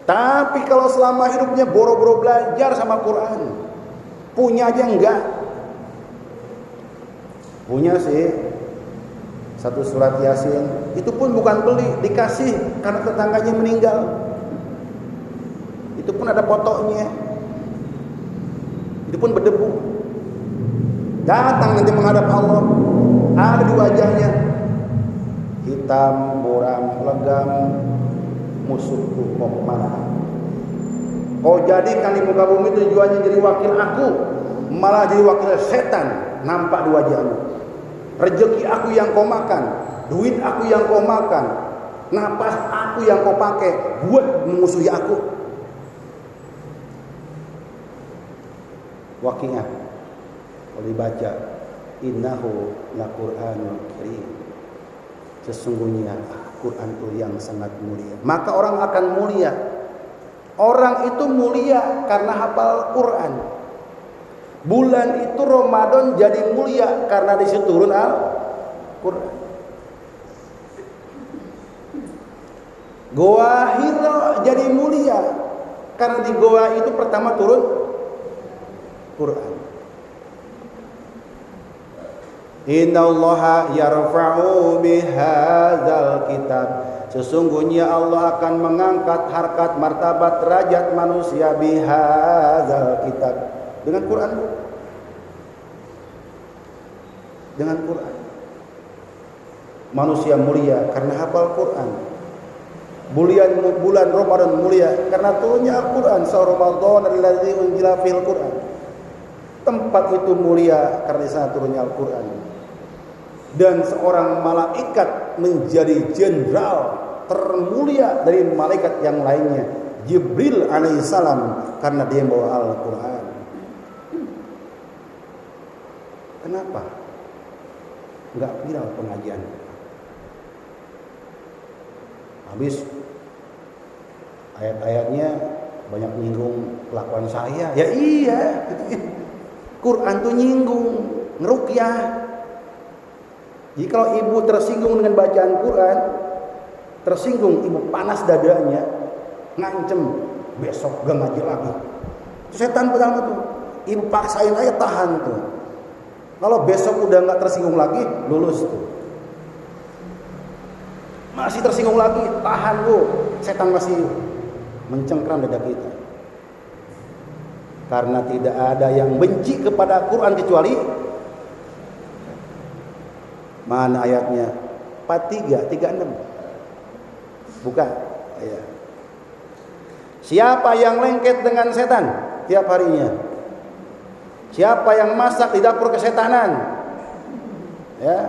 Tapi kalau selama hidupnya boro-boro belajar sama Quran, punya aja enggak. Punya sih satu surat Yasin, itu pun bukan beli, dikasih karena tetangganya meninggal. Itu pun ada fotonya. Itu pun berdebu. Datang nanti menghadap Allah, ada di wajahnya hitam, buram, legam. Musuhku mau kemana? Kau jadikan di muka bumi tujuannya jadi wakil aku, malah jadi wakil setan nampak di wajahmu. Rezeki aku yang kau makan, duit aku yang kau makan, napas aku yang kau pakai buat memusuhi aku. Waqiah kalau dibaca, innahu laqur'anul karim, sesungguhnya Quran itu yang sangat mulia. Maka orang akan mulia. Orang itu mulia karena hafal Quran. Bulan itu Ramadan jadi mulia karena di situ turun Al-Quran. Goa Hira jadi mulia karena di goa itu pertama turun Quran. Innallaha yarfa'u bihadzal kitab. Sesungguhnya Allah akan mengangkat harkat martabat derajat manusia bihadzal kitab, dengan Quran. Dengan Quran. Manusia mulia karena hafal Quran. Bulan Ramadan mulia karena turunnya Al-Quran. Syahrul Ramadan allazi unzila fil Quran. Tempat itu mulia karena di sana turunnya Al-Quran. Dan seorang malaikat menjadi jenderal termulia dari malaikat yang lainnya, Jibril alaihissalam, karena dia membawa Al-Quran. Kenapa enggak viral pengajian? Habis ayat-ayatnya banyak nyinggung kelakuan saya. Ya iya, Quran tuh nyinggung, ngeruqyah. Jadi kalau ibu tersinggung dengan bacaan Quran, tersinggung, ibu panas dadanya, ngancem, besok gak ngaji lagi. Itu setan pertama tuh, ibu paksain aja tahan tuh. Kalau besok udah gak tersinggung lagi, lulus tuh. Masih tersinggung lagi, tahan bu, setan masih mencengkram dada kita. Karena tidak ada yang benci kepada Quran kecuali, mana ayatnya? 43, 36. Bukan. Ya. Siapa yang lengket dengan setan tiap harinya? Siapa yang masak di dapur kesetanan? Ya.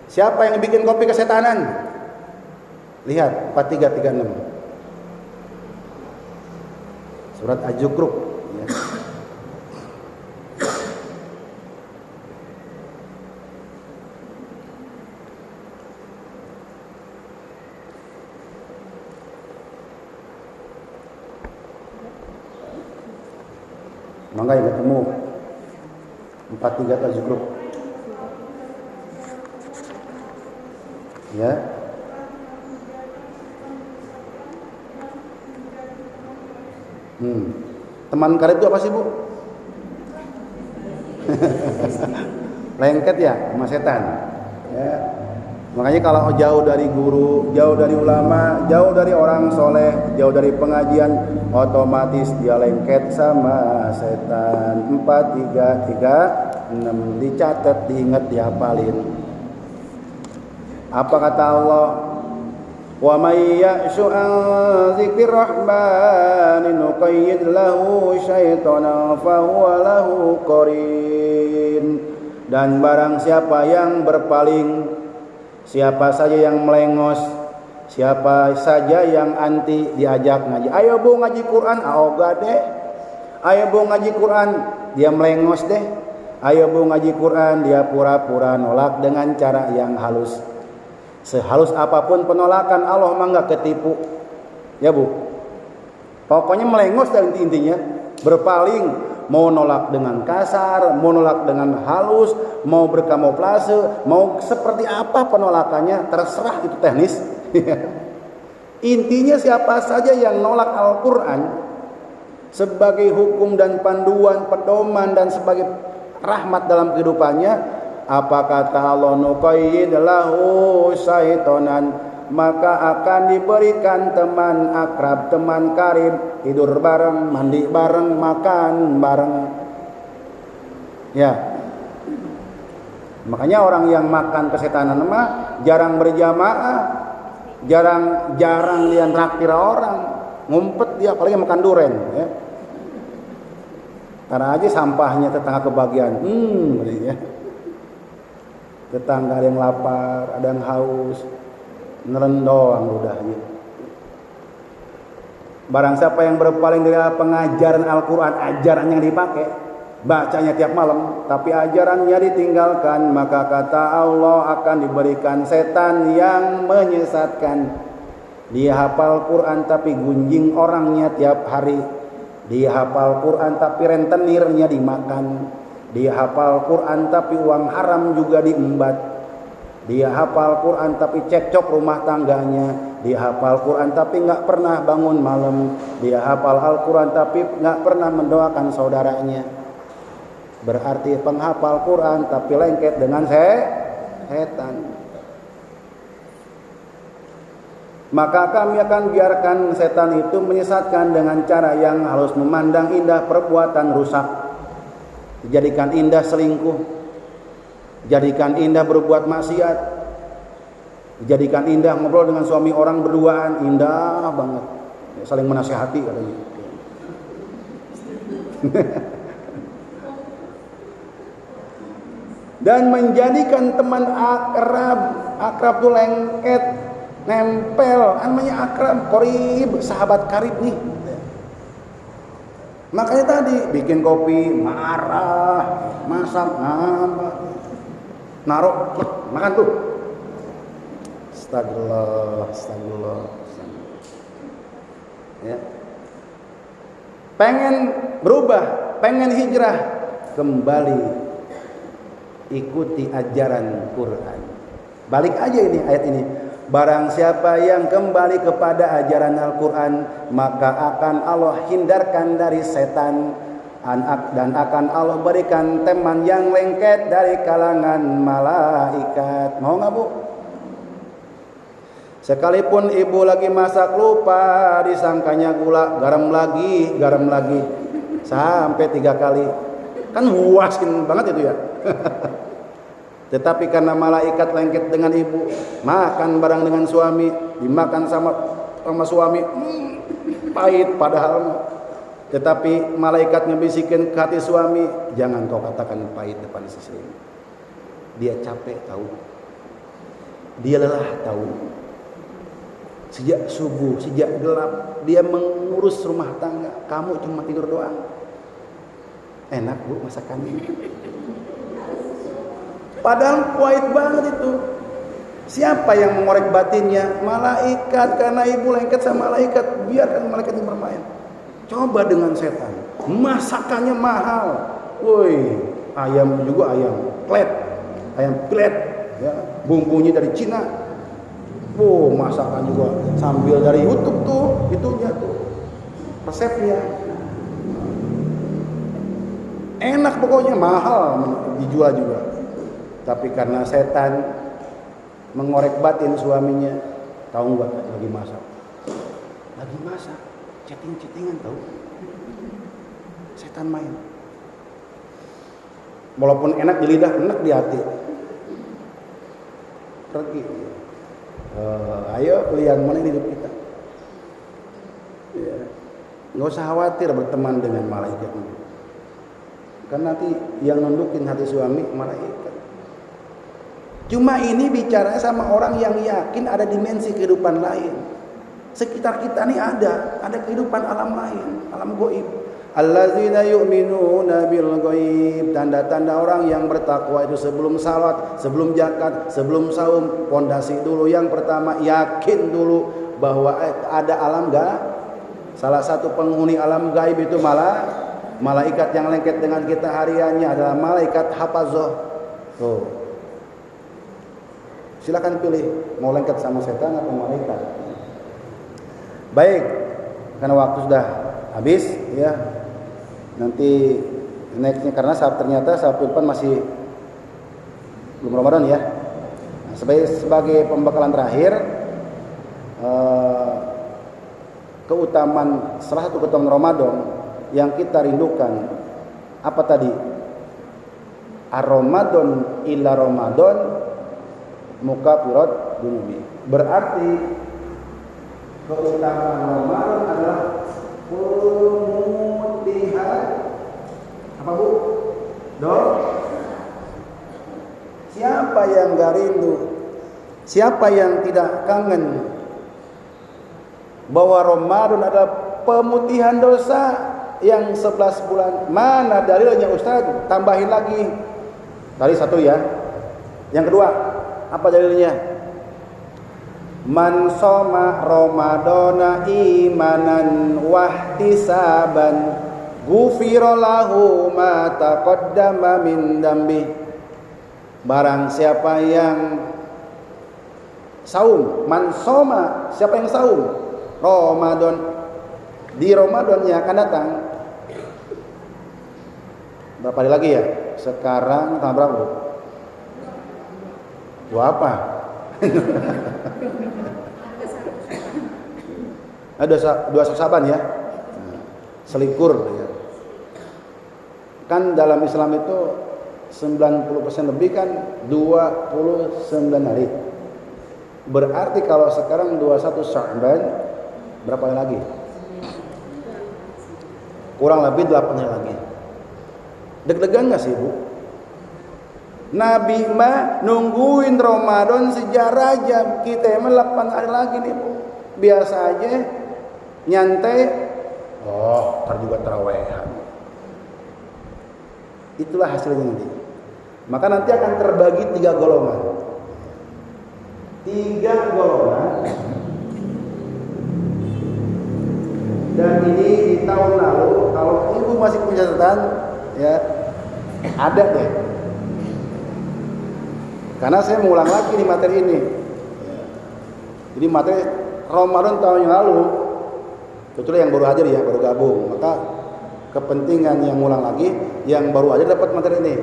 Siapa yang bikin kopi kesetanan? Lihat 43, 36. Surat Az-Zukhruf ya. Mangga yang ketemu 43 Az-Zukhruf ya. Teman karib itu apa sih, Bu? Lengket ya sama setan ya. Makanya kalau jauh dari guru, jauh dari ulama, jauh dari orang soleh, jauh dari pengajian, otomatis dia lengket sama setan. 4, 3, 3, 6 dicatat, diingat, dihafalin. Apa kata Allah? Wa may ya'shu an dzikrir rahmani nuqayyid lahu syaitanan fa huwa lahu qarin. Dan barang siapa yang berpaling, siapa saja yang melengos, siapa saja yang anti diajak ngaji, ayo Bu ngaji Quran, oga deh. Ayo Bu ngaji Quran, dia melengos deh. Ayo Bu ngaji Quran, dia pura-pura nolak dengan cara yang halus. Sehalus apapun penolakan Allah mah enggak ketipu. Ya Bu. Pokoknya melengos dan intinya berpaling, mau nolak dengan kasar, mau nolak dengan halus, mau berkamuflase, mau seperti apa penolakannya terserah, itu teknis. Intinya siapa saja yang nolak Al-Qur'an sebagai hukum dan panduan, pedoman dan sebagai rahmat dalam kehidupannya, apa kata Allah, nuqayyid lahu syaitonan, maka akan diberikan teman akrab, teman karib, tidur bareng, mandi bareng, makan bareng. Ya. Makanya orang yang makan kesetanan mah jarang berjamaah, jarang dia traktir orang, ngumpet dia apalagi makan duren ya. Karena aja sampahnya tetangga kebagian. Ya. Tetangga ada yang lapar, ada yang haus, nelen doang udah gitu. Barang siapa yang berpaling dari pengajaran Al-Quran, ajaran yang dipakai, bacanya tiap malam, tapi ajarannya ditinggalkan, maka kata Allah akan diberikan setan yang menyesatkan. Dia hafal Quran tapi gunjing orangnya tiap hari. Dia hafal Quran tapi rentenirnya dimakan. Dia hafal Quran tapi uang haram juga diembat. Dia hafal Quran tapi cekcok rumah tangganya. Dia hafal Quran tapi nggak pernah bangun malam. Dia hafal Al-Quran tapi nggak pernah mendoakan saudaranya. Berarti penghafal Quran tapi lengket dengan setan. Maka kami akan biarkan setan itu menyesatkan dengan cara yang halus, memandang indah perbuatan rusak. Jadikan indah selingkuh, jadikan indah berbuat maksiat, jadikan indah ngobrol dengan suami orang berduaan, indah banget, saling menasihati katanya. Dan menjadikan teman akrab tuh lengket, nempel, namanya akrab, qarib, sahabat karib nih. Makanya tadi bikin kopi, marah, masak, naruh, makan tuh. Astagfirullah. Ya. Pengen berubah, pengen hijrah, kembali ikuti ajaran Quran. Balik aja ini ayat ini. Barang siapa yang kembali kepada ajaran Al-Quran, maka akan Allah hindarkan dari setan, dan akan Allah berikan teman yang lengket dari kalangan malaikat. Mau nggak Bu? Sekalipun ibu lagi masak lupa, disangkanya gula, garam lagi, sampai 3 kali, kan puasin banget itu ya. Tetapi karena malaikat lengket dengan ibu, makan bareng dengan suami, dimakan sama suami, pahit padahal. Tetapi malaikat ngebisikin ke hati suami, jangan kau katakan pahit depan istri. Dia capek tahu, dia lelah tahu. Sejak subuh, sejak gelap dia mengurus rumah tangga, kamu cuma tidur doang. Enak Bu masakannya. Padahal pahit banget itu. Siapa yang mengorek batinnya? Malaikat, karena ibu lengket sama malaikat, biarkan malaikat yang bermain. Coba dengan setan, masakannya mahal. Woi, ayam juga ayam plet, ya, bumbunya dari Cina. Oh, masakan juga sambil dari YouTube tuh, itunya tuh resepnya. Enak pokoknya, mahal dijual juga. Tapi karena setan mengorek batin suaminya, tahu nggak lagi masak, chattingan tahu. Setan main. Walaupun enak di lidah, enak di hati. Pergi. Ayo pilih yang mana di hidup kita. Ya. Nggak usah khawatir berteman dengan malaikat. Kan nanti yang nundukin hati suami malaikat. Cuma ini bicara sama orang yang yakin ada dimensi kehidupan lain. Sekitar kita nih ada kehidupan alam lain, alam gaib. Allazina yu'minuna bil ghaib. Tanda-tanda orang yang bertakwa itu sebelum salat, sebelum zakat, sebelum saum, pondasi dulu. Yang pertama yakin dulu bahwa ada alam gaib. Salah satu penghuni alam gaib itu malaikat yang lengket dengan kita hariannya adalah malaikat hafazah. Tuh. Silakan pilih mau lengket sama setan atau malaikat. Baik, karena waktu sudah habis ya. Nanti nextnya karena ternyata Sabtu depan masih belum Ramadan ya. Nah, sebagai pembekalan terakhir, keutamaan salah satu keutamaan Ramadan yang kita rindukan apa tadi? Ar-Ramadan illa Ramadan mukafirat dunubi. Berarti keutamaan Ramadan adalah pemutihan apa Bu? Siapa yang gak rindu? Siapa yang tidak kangen bahwa Ramadan adalah pemutihan dosa yang 11 bulan? Mana dalilnya Ustaz? Tambahin lagi. Tadi satu ya. Yang kedua, apa dalilnya? Man soma Ramadana imanan wahtisaban ghufira lahu ma taqaddama min dambi. Barang siapa yang saum, man soma, siapa yang saum Ramadan, di Ramadan yang akan datang. Berapa hari lagi ya? Sekarang tanggal berapa? Dua apa? Dua Saban ya, selikur ya. Kan dalam Islam itu 90% lebih kan 29 hari. Berarti kalau sekarang 21 Sya'ban, berapa hari lagi? Kurang lebih 8 hari lagi. Deg-degan gak sih Bu? Nabi mah nungguin Ramadan sejak Rajab, kita emang 8 hari lagi nih Bu. Biasa aja nyantai, ntar juga tarawehan. Itulah hasilnya nanti. Maka nanti akan terbagi 3 golongan. 3 golongan. Dan ini di tahun lalu, kalau ibu masih punya catatan, ya ada deh. Karena saya mengulang lagi nih materi ini. Jadi materi Ramadan tahun yang lalu, kecuali yang baru hadir ya, baru gabung, maka kepentingan yang ngulang lagi, yang baru aja dapat materi ini.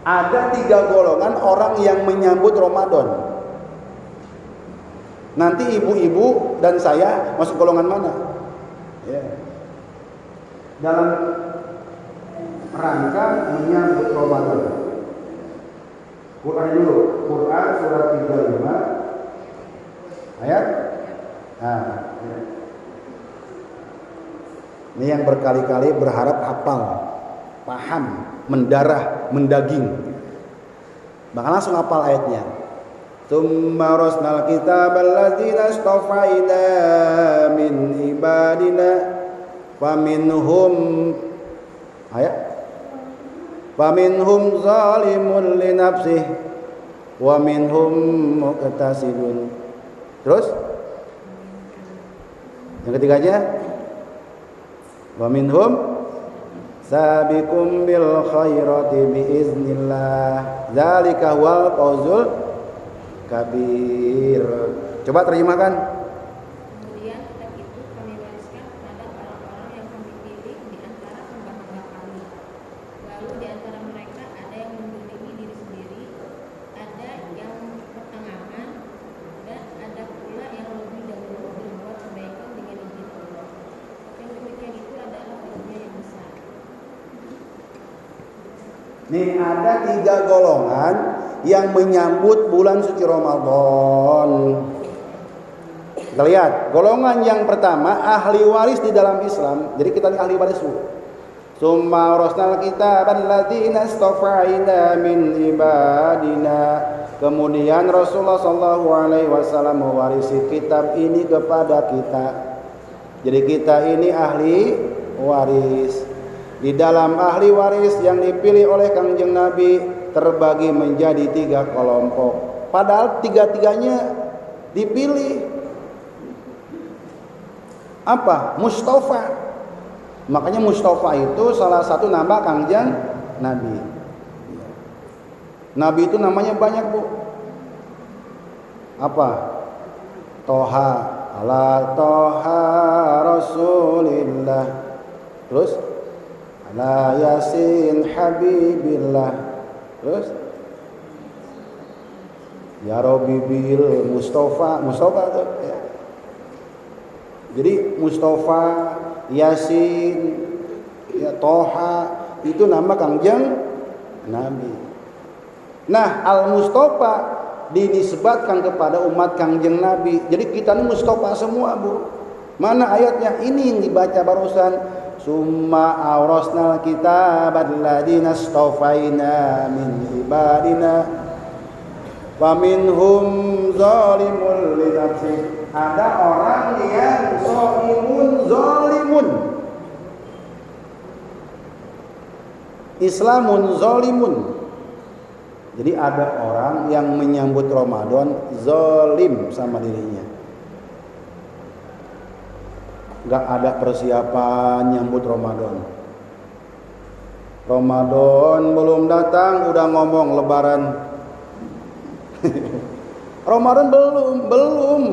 Ada 3 golongan orang yang menyambut Ramadan. Nanti ibu-ibu dan saya masuk golongan mana? Ya. Dalam rangka menyambut Ramadan. Quran dulu, Quran surat 35 ayat. Nah, ini yang berkali-kali berharap hafal, paham, mendarah, mendaging. Bahkan langsung hafal ayatnya. Tsumma rasnal kitabal ladzina astafaina min ibadina faminhum faminhum zalimun li nafsihi wa minhum muqtasidun. Terus yang ketiganya wa minhum sabiqum bil khairati biiznillah dzalika huwal fawzul kabir. Coba terjemahkan. Kemudian kitab itu kami wariskan kepada orang-orang yang kami pilih di antara hamba-hamba kami. Lalu di antara mereka ada yang mendolimi diri sendiri, ada yang pertengahan, dan ada pula yang lebih dahulu berbuat kebaikan dengan izin Allah. Yang demikian itu adalah fadilnya yang besar. Nih ada 3 golongan yang menyambut bulan suci Ramadan. Kita lihat, golongan yang pertama ahli waris di dalam Islam. Jadi kita ini ahli waris. Summa rasnal kitabal ladzina astafaina min ibadina. Kemudian Rasulullah sallallahu alaihi wasallam mewarisi kitab ini kepada kita. Jadi kita ini ahli waris. Di dalam ahli waris yang dipilih oleh Kangjeng Nabi terbagi menjadi 3 kelompok. Padahal 3-tiganya dipilih. Apa? Mustafa. Makanya Mustafa itu salah satu nama Kangjeng Nabi. Nabi itu namanya banyak, Bu. Apa? Toha, ala Toha Rasulillah. Terus ala Yasin Habibillah. Terus ya Rabbi bil Mustafa tuh ya. Jadi Mustafa, Yasin, ya Toha itu nama Kangjeng Nabi. Nah, Al-Mustafa dinisbatkan kepada umat Kangjeng Nabi. Jadi kita ini Mustafa semua, Bu. Mana ayatnya? Ini yang dibaca barusan. Summa awrasnal kitabal ladzina astafaina min ibadina wa minhum zalimun li nafsihi. Ada orang yang zalimun. Islamun zalimun. Jadi ada orang yang menyambut Ramadan zalim sama dirinya. Gak ada persiapan nyambut Ramadan. Ramadan belum datang udah ngomong lebaran. Ramadan belum.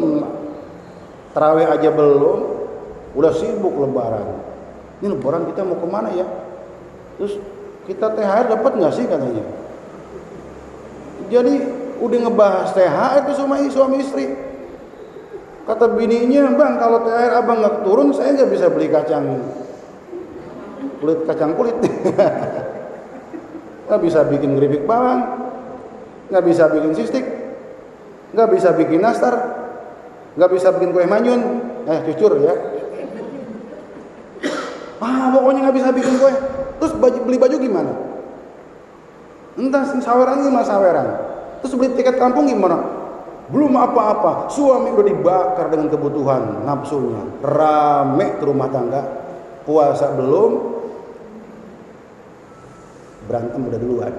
Tarawih aja belum, udah sibuk lebaran. Ini lebaran kita mau kemana ya? Terus kita THR dapat nggak sih katanya? Jadi udah ngebahas THR itu sama suami istri. Kata bininya, bang kalau THR abang nggak turun, saya nggak bisa beli kacang kulit, nggak bisa bikin keripik bawang, nggak bisa bikin sistik, nggak bisa bikin nastar, nggak bisa bikin kue manyun. Jujur ya. Pokoknya nggak bisa bikin kue. Terus beli baju gimana? Entah saweran gimana saweran. Terus beli tiket kampung gimana? Belum apa-apa, suami udah dibakar dengan kebutuhan nafsunya. Rame ke rumah tangga, puasa belum, berantem udah duluan.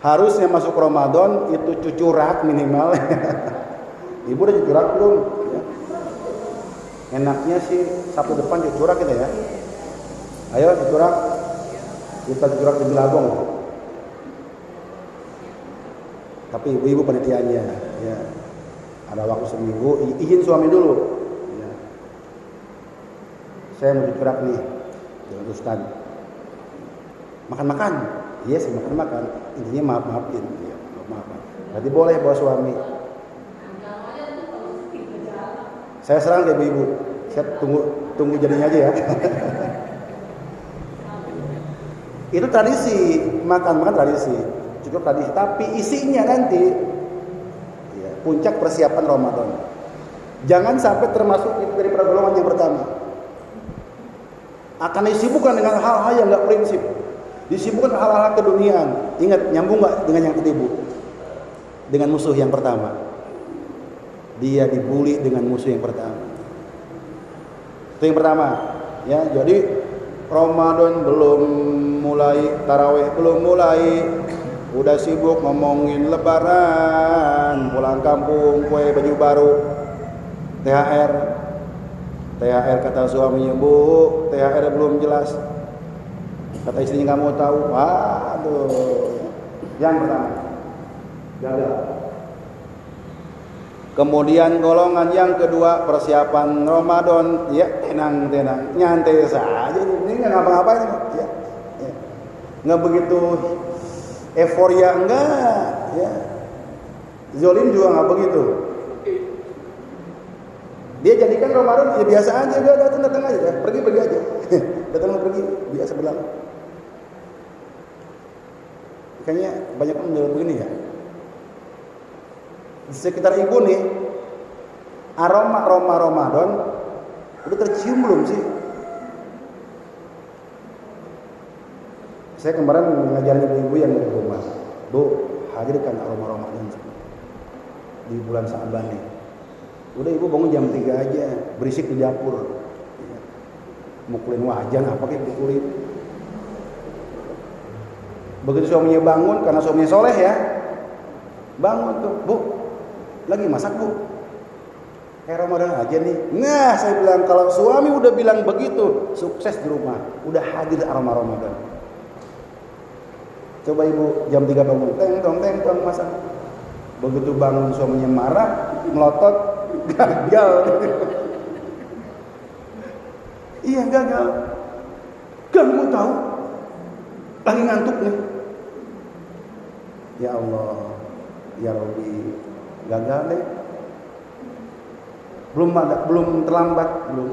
Harusnya masuk Ramadan itu cucurak minimal. Ibu udah cucurak belum? Enaknya sih Sabtu depan cucurak kita ya. Ayo cucurak, kita cucurak di Bilabong. Tapi ibu-ibu panitianya, ya, ada waktu seminggu, izin suami dulu. Ya. Saya mau cucurak nih, dengan Ustaz. Makan-makan, iya sih makan-makan. Intinya maaf-maafin, ya, maaf-maafin. Berarti boleh bawa suami. Saya serang ke ibu-ibu. Saya tunggu jadinya aja ya. Itu tradisi, makan-makan tradisi. Cukup tradisi, tapi isinya nanti ya, puncak persiapan Ramadan. Jangan sampai termasuk itu dari pergolongan yang pertama. Akan disibukkan dengan hal-hal yang nggak prinsip, disibukkan hal-hal keduniaan. Ingat, nyambung nggak dengan yang tadi Bu? dengan musuh yang pertama. Dia dibully dengan musuh yang pertama. Itu yang pertama. Ya, jadi Ramadan belum mulai, tarawih belum mulai, udah sibuk ngomongin lebaran, pulang kampung, kue baju baru, THR kata suaminya, bu, THR belum jelas, kata istrinya nggak mau tahu. Waduh, yang pertama gagal. Kemudian golongan yang kedua, persiapan Ramadan, ya tenang, nyantai saja, ini nggak ngapa-ngapain, ya. Nggak begitu euforia, enggak, ya. Zolim juga nggak begitu. Dia jadikan Ramadan ya biasa aja, udah datang aja, pergi aja, datang pergi, biasa berlalu. Kayaknya banyak orang udah begini ya. Di sekitar ibu nih, aroma Ramadan udah tercium belum sih? Saya kemarin ngajarin ibu-ibu yang di rumah, bu, hadirkan aroma Ramadan di bulan Sa'ban nih. Udah ibu bangun jam 3 aja, berisik di dapur, mukulin wajan apa kayak mukulin. Begitu suaminya bangun, karena suaminya soleh ya, bangun tuh, bu, lagi masak bu, kayak Ramadan aja nih. Nah, saya bilang kalau suami udah bilang begitu, sukses di rumah, udah hadir aroma Ramadan. Coba ibu jam 3 bangun, teng masak. Begitu bangun suaminya marah, melotot, gagal. Iya gagal. Kamu tahu, lagi ngantuk nih. Ya Allah, ya Rabbi, gagal deh. Belum terlambat, belum.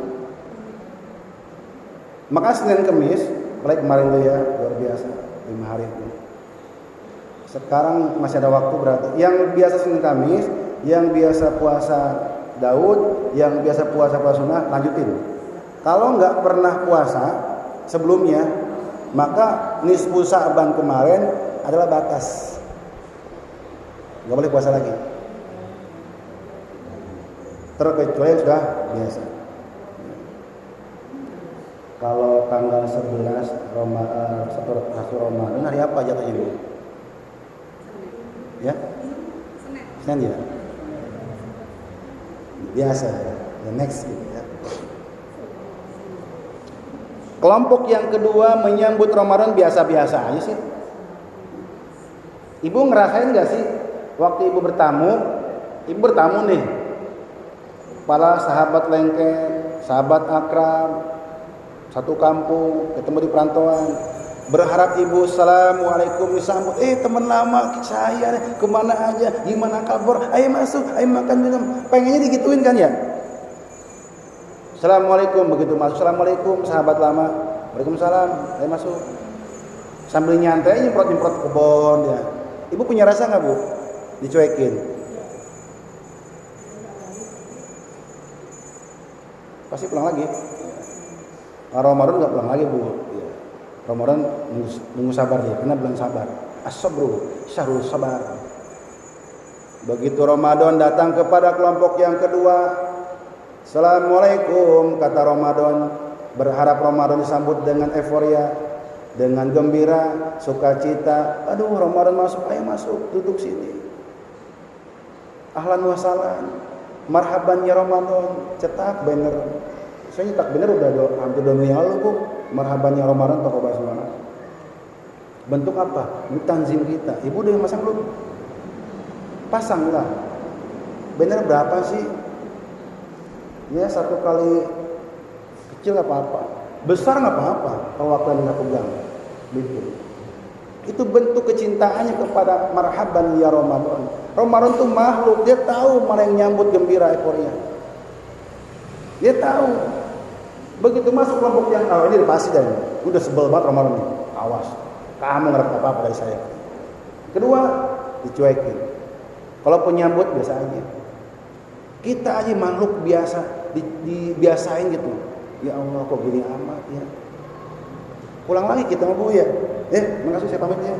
Maka Senin Kemis, mulai kemarin tuh ya, luar biasa, 5 hari itu. Sekarang masih ada waktu berarti. Yang biasa Senin Kamis, yang biasa puasa Daud, yang biasa puasa sunnah, lanjutin. Kalau nggak pernah puasa sebelumnya, maka nisfu Sa'ban kemarin adalah batas. Nggak boleh puasa lagi. Terkecuali yang sudah biasa. Kalau tanggal 11 Ramadan hari apa jatuhnya Bu? Ya? Senin ya? Biasa ya. The next gitu ya. Kelompok yang kedua menyambut Ramadan biasa-biasa aja sih. Ibu ngerasain gak sih waktu ibu bertamu nih, para sahabat lengket, sahabat akrab, satu kampung, ketemu di perantauan, berharap ibu assalamualaikum disambut, teman lama saya kemana aja, gimana kabar, ayo masuk, ayo makan minum, pengennya digituin kan ya. Assalamualaikum, begitu masuk assalamualaikum, sahabat lama, waalaikumsalam, ayo masuk, sambil nyantai nyemprot kebon ya. Ibu punya rasa nggak Bu dicuekin? Pasti pulang lagi. Ramadan nggak pulang lagi Bu. Ya. Ramadan nunggu sabar dia, karena bulan sabar. As-sabru syahrul sabar. Begitu Ramadan datang kepada kelompok yang kedua, assalamualaikum kata Ramadan, berharap Ramadan disambut dengan euforia, dengan gembira, sukacita. Aduh, Ramadan masuk, ayo masuk, duduk sini. Ahlan wa sahlan, marhaban ya Ramadan, cetak banner. Saya nyetak banner udah hampir 2 minggu lalu Bu. Marhaban ya Ramadan toko Basmana. Bentuk apa? Ini tanzim kita. Ibu udah masang belum? Pasang lah. Banner berapa sih? Ya 1 kali kecil nggak apa-apa, besar nggak apa-apa kalau waktu yang nggak pegang. Itu bentuk kecintaannya kepada marhaban ya Ramadan. Ramadan tuh makhluk, dia tahu mana yang nyambut gembira euforia. Dia tahu. Begitu masuk kelompok yang ini pasti dah, udah sebel banget Ramadan nih. Awas, kamu ngerti apa-apa dari saya. Kedua, dicuekin. Kalau penyambut biasa aja. Kita aja makhluk biasa, dibiasain gitu. Ya Allah kok gini amat ya. Pulang lagi kita mau Bu ya. Makasih saya pamit ya.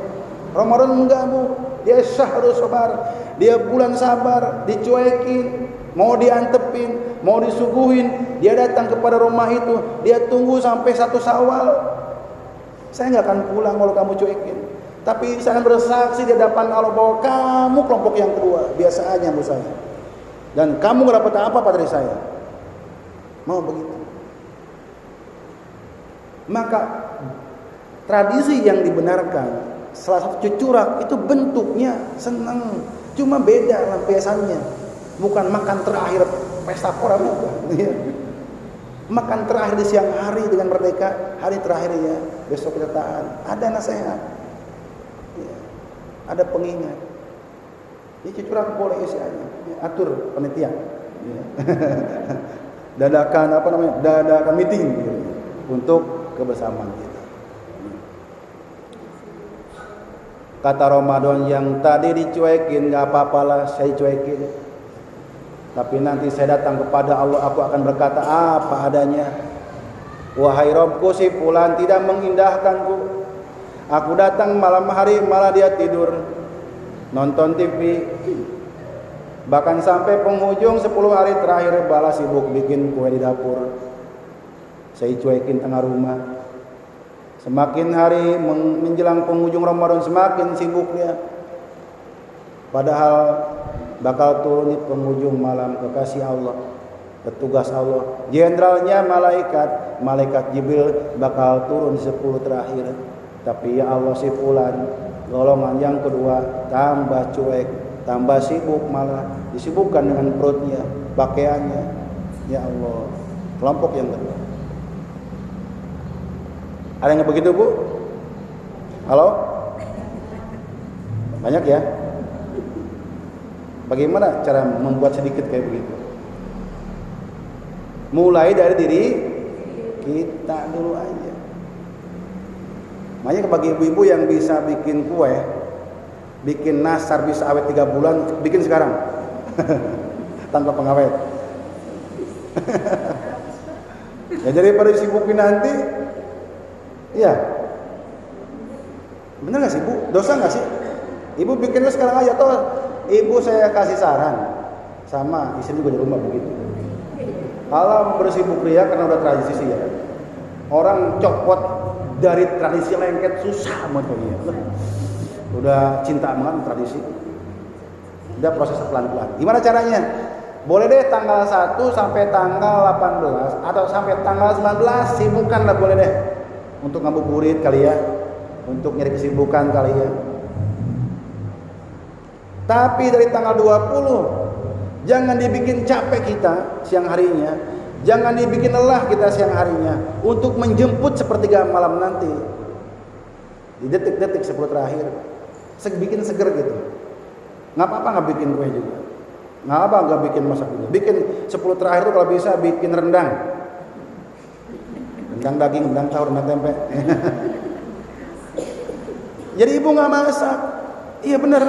Ramadan enggak bu, dia syahrul sabar, dia bulan sabar, dicuekin, mau diantepin, mau disuguhin, dia datang kepada rumah itu, dia tunggu sampai 1 Syawal. Saya nggak akan pulang kalau kamu cuekin, tapi saya akan bersaksi di hadapan Allah bahwa kamu kelompok yang kedua, biasa aja bu saya, dan kamu nggak dapat apa-apa dari saya. Mau begitu? Maka tradisi yang dibenarkan, salah satu cucurak itu bentuknya senang, cuma beda lampiasannya. Bukan makan terakhir pesta pora, bukan. Makan terakhir di siang hari dengan merdeka, hari terakhir ya, besok kita tahan. Ada nasihat, ya, ada pengingat. Ini cucurak boleh isi aja, ya, atur panitia. Ya. Dadakan meeting gitu, untuk kebersamaan kita. Kata Ramadan, yang tadi dicuekin gak apa-apalah, saya cuekin. Tapi nanti saya datang kepada Allah, aku akan berkata apa adanya. Wahai Robku, si fulan tidak mengindahkanku. Aku datang malam hari malah dia tidur, nonton TV. Bahkan sampai penghujung 10 hari terakhir balas sibuk bikin kue di dapur. Saya cuekin tengah rumah. Semakin hari menjelang penghujung Ramadan semakin sibuk dia. Padahal bakal turun di penghujung malam kekasih Allah, petugas Allah, jenderalnya malaikat Jibril bakal turun di 10 terakhir. Tapi ya Allah, si fulan golongan yang kedua tambah cuek, tambah sibuk, malah disibukkan dengan perutnya, pakaiannya. Ya Allah, kelompok yang kedua. Ada yang begitu bu? Halo? Banyak ya? Bagaimana cara membuat sedikit kayak begitu? Mulai dari diri kita dulu aja. Makanya bagi ibu-ibu yang bisa bikin kue, bikin nasar bisa awet 3 bulan, bikin sekarang. Tanpa pengawet. Ya, jadi pada disibukin nanti. Iya, bener gak sih bu? Dosa gak sih? Ibu bikinnya sekarang aja. Toh ibu saya kasih saran, sama istri juga di rumah begitu. Kalau bersibuk ria karena udah tradisi sih ya. Orang copot dari tradisi lengket susah banget ya. Udah cinta banget tradisi. Udah proses pelan-pelan. Gimana caranya? Boleh deh tanggal 1 sampai tanggal 18 atau sampai tanggal 19 sibukkan lah, boleh deh. Untuk ngabuburit kali ya, untuk nyari kesibukan kali ya. Tapi dari tanggal 20 jangan dibikin capek kita siang harinya, jangan dibikin lelah kita siang harinya untuk menjemput sepertiga malam nanti. Di detik-detik 10 terakhir bikin seger gitu. Nggak apa-apa nggak bikin kue juga, nggak apa nggak bikin masak juga. Bikin 10 terakhir tuh kalau bisa bikin rendang daging, rendang tahu, rendang tempe. Jadi ibu nggak masak, iya bener,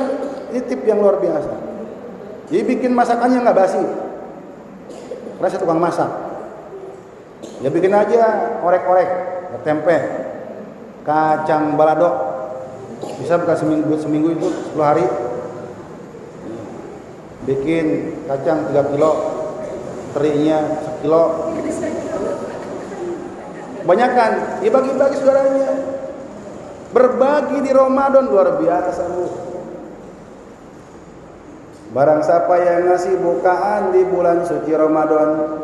ini tip yang luar biasa. Jadi bikin masakannya nggak basi, karena saya tukang masak. Ya bikin aja orek-orek, tempe, kacang balado, bisa bukan seminggu itu 10 hari. Bikin kacang 3 kilo, terinya 1 kilo. Banyakan, ya bagi-bagi saudaranya. Berbagi di Ramadan luar biasa bu. Barang siapa yang ngasih bukaan di bulan suci Ramadan,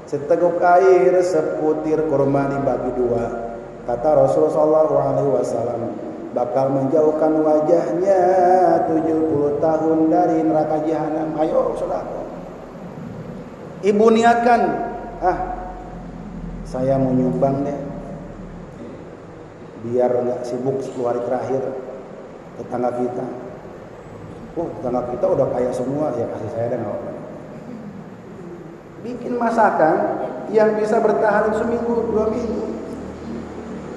seteguk air, seputir kurma dibagi 2. Kata Rasulullah SAW, bakal menjauhkan wajahnya 70 tahun dari neraka jahanam. Ayo saudara. Ibu niatkan, saya mau nyumbang deh, biar nggak sibuk 10 hari terakhir. Tetangga kita, tetangga kita udah kaya semua, ya kasih saya deh nggak apa-apa. Bikin masakan yang bisa bertahan seminggu 2 minggu.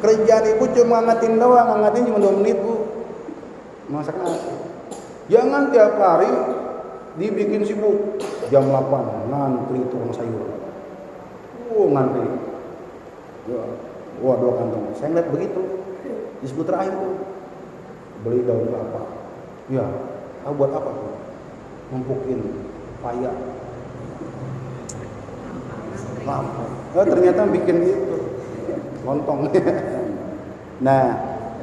Kerjaan ibu cuma ngangetin doang, ngangetin cuma 2 menit bu. Masak nasi. Jangan tiap hari dibikin sibuk. Jam 8 ngantri tukang sayur. Ngantri. Wah 2 kantong. Saya ngeliat begitu di 10 terakhir tuh. beli daun kelapa. Ya, buat apa tuh? Numpukin paya. Lampu. Ternyata bikin itu lontong. Nah,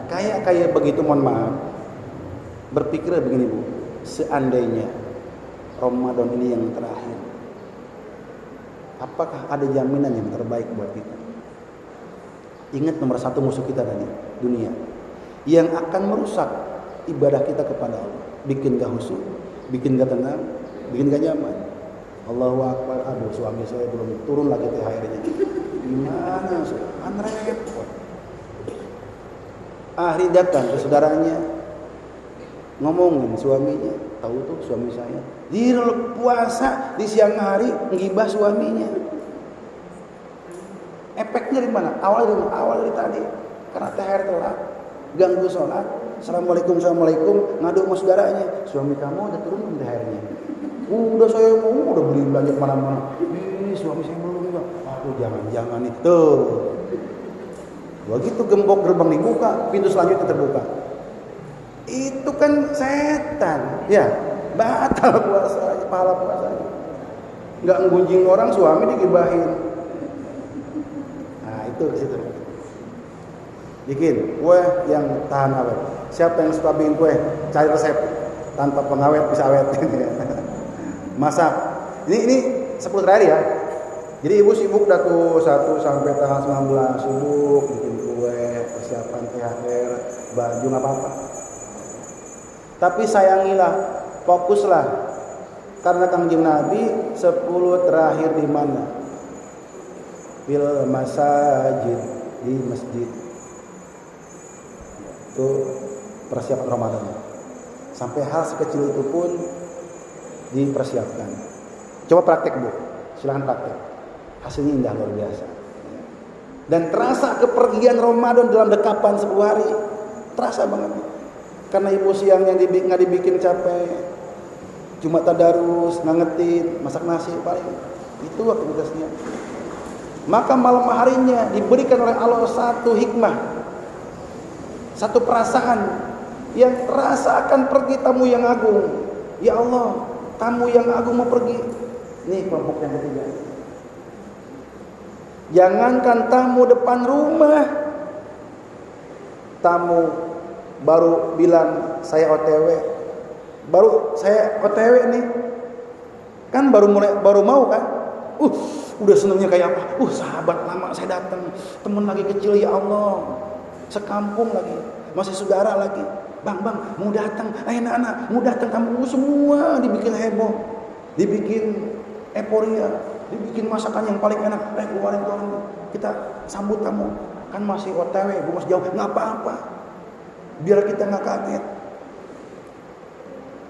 kayak begitu, mohon maaf. Berpikir begini Bu, seandainya Ramadan ini yang terakhir, apakah ada jaminan yang terbaik buat kita? Ingat nomor satu musuh kita tadi, dunia, yang akan merusak ibadah kita kepada Allah, bikin gak khusyuk, bikin gak tenang, bikin gak nyaman. Allahu Akbar, aduh suami saya belum turun lagi THR-nya. Gimana? Kan repot. Ahli datang ke saudaranya, ngomongin suaminya, tahu tuh suami saya di puasa di siang hari ngibah suaminya. Efeknya di mana? Awal dari tadi, karena THR telat, ganggu sholat. Assalamualaikum, ngadu sama saudaranya. Suami kamu udah turun THR-nya? Udah saya udah beli belanja kemana-mana. Suami saya belum juga. Aduh jangan itu. Begitu gembok gerbang dibuka, pintu selanjutnya terbuka. Itu kan setan, ya batal puasa, pahala puasanya. Nggak ngunjing orang, suami digibahin. Nah itu ke situ. Bikin kue yang tahan awet. Siapa yang suka bikin kue? Cari resep tanpa pengawet bisa awet. Masak. Ini 10 terakhir ya. Jadi ibu sibuk dah tuh 1 sampai tanggal 19 sibuk bikin kue, persiapan THR, baju nggak apa-apa. Tapi sayangilah, fokuslah. Karena Kangjeng Nabi 10 terakhir di mana? Fil masajid, di masjid. Itu persiapan Ramadan. Sampai hal sekecil itu pun dipersiapkan. Coba praktek Bu, silahkan praktek. Hasilnya indah luar biasa. Dan terasa kepergian Ramadan dalam dekapan 10 hari, terasa banget. Karena ibu siangnya nggak dibikin capek, cuma tadarus, ngangetin, masak nasi paling itu aktivitasnya. Maka malam harinya diberikan oleh Allah satu hikmah, satu perasaan yang terasa akan pergi tamu yang agung. Ya Allah, tamu yang agung mau pergi. Ini kelompok yang ketiga. Jangankan tamu depan rumah, tamu baru bilang saya OTW, nih, kan baru mau kan, udah senengnya kayak apa? Sahabat lama saya datang, teman lagi kecil ya Allah, sekampung lagi, masih saudara lagi. Bang, mau datang, anak-anak mau datang, kamu semua dibikin heboh, dibikin euforia, dibikin masakan yang paling enak, keluarin, kita sambut tamu, kan masih OTW, gue masih jauh, nggak apa-apa, biar kita nggak kaget.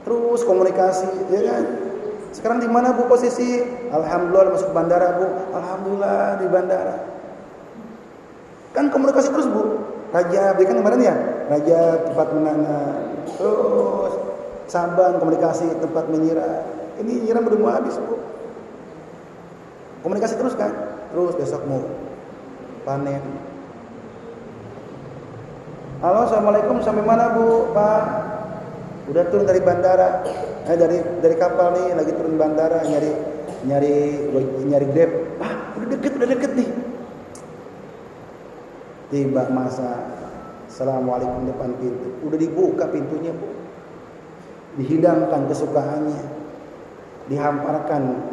Terus komunikasi, ya kan? Sekarang di mana Bu posisi? Alhamdulillah masuk bandara Bu, alhamdulillah di bandara. Kan komunikasi terus Bu. Raja, berikan kemarin ya, Raja tempat menanam, terus Saban komunikasi tempat menyiram. Ini nyiram belum mau habis Bu. Komunikasi terus kan, terus besok mau panen. Halo, assalamualaikum, sampai mana Bu? Pak, udah turun dari bandara, dari kapal nih, lagi turun bandara, nyari Grab. Udah deket nih. Tiba masa assalamualaikum depan pintu, udah dibuka pintunya Bu, dihidangkan kesukaannya, dihamparkan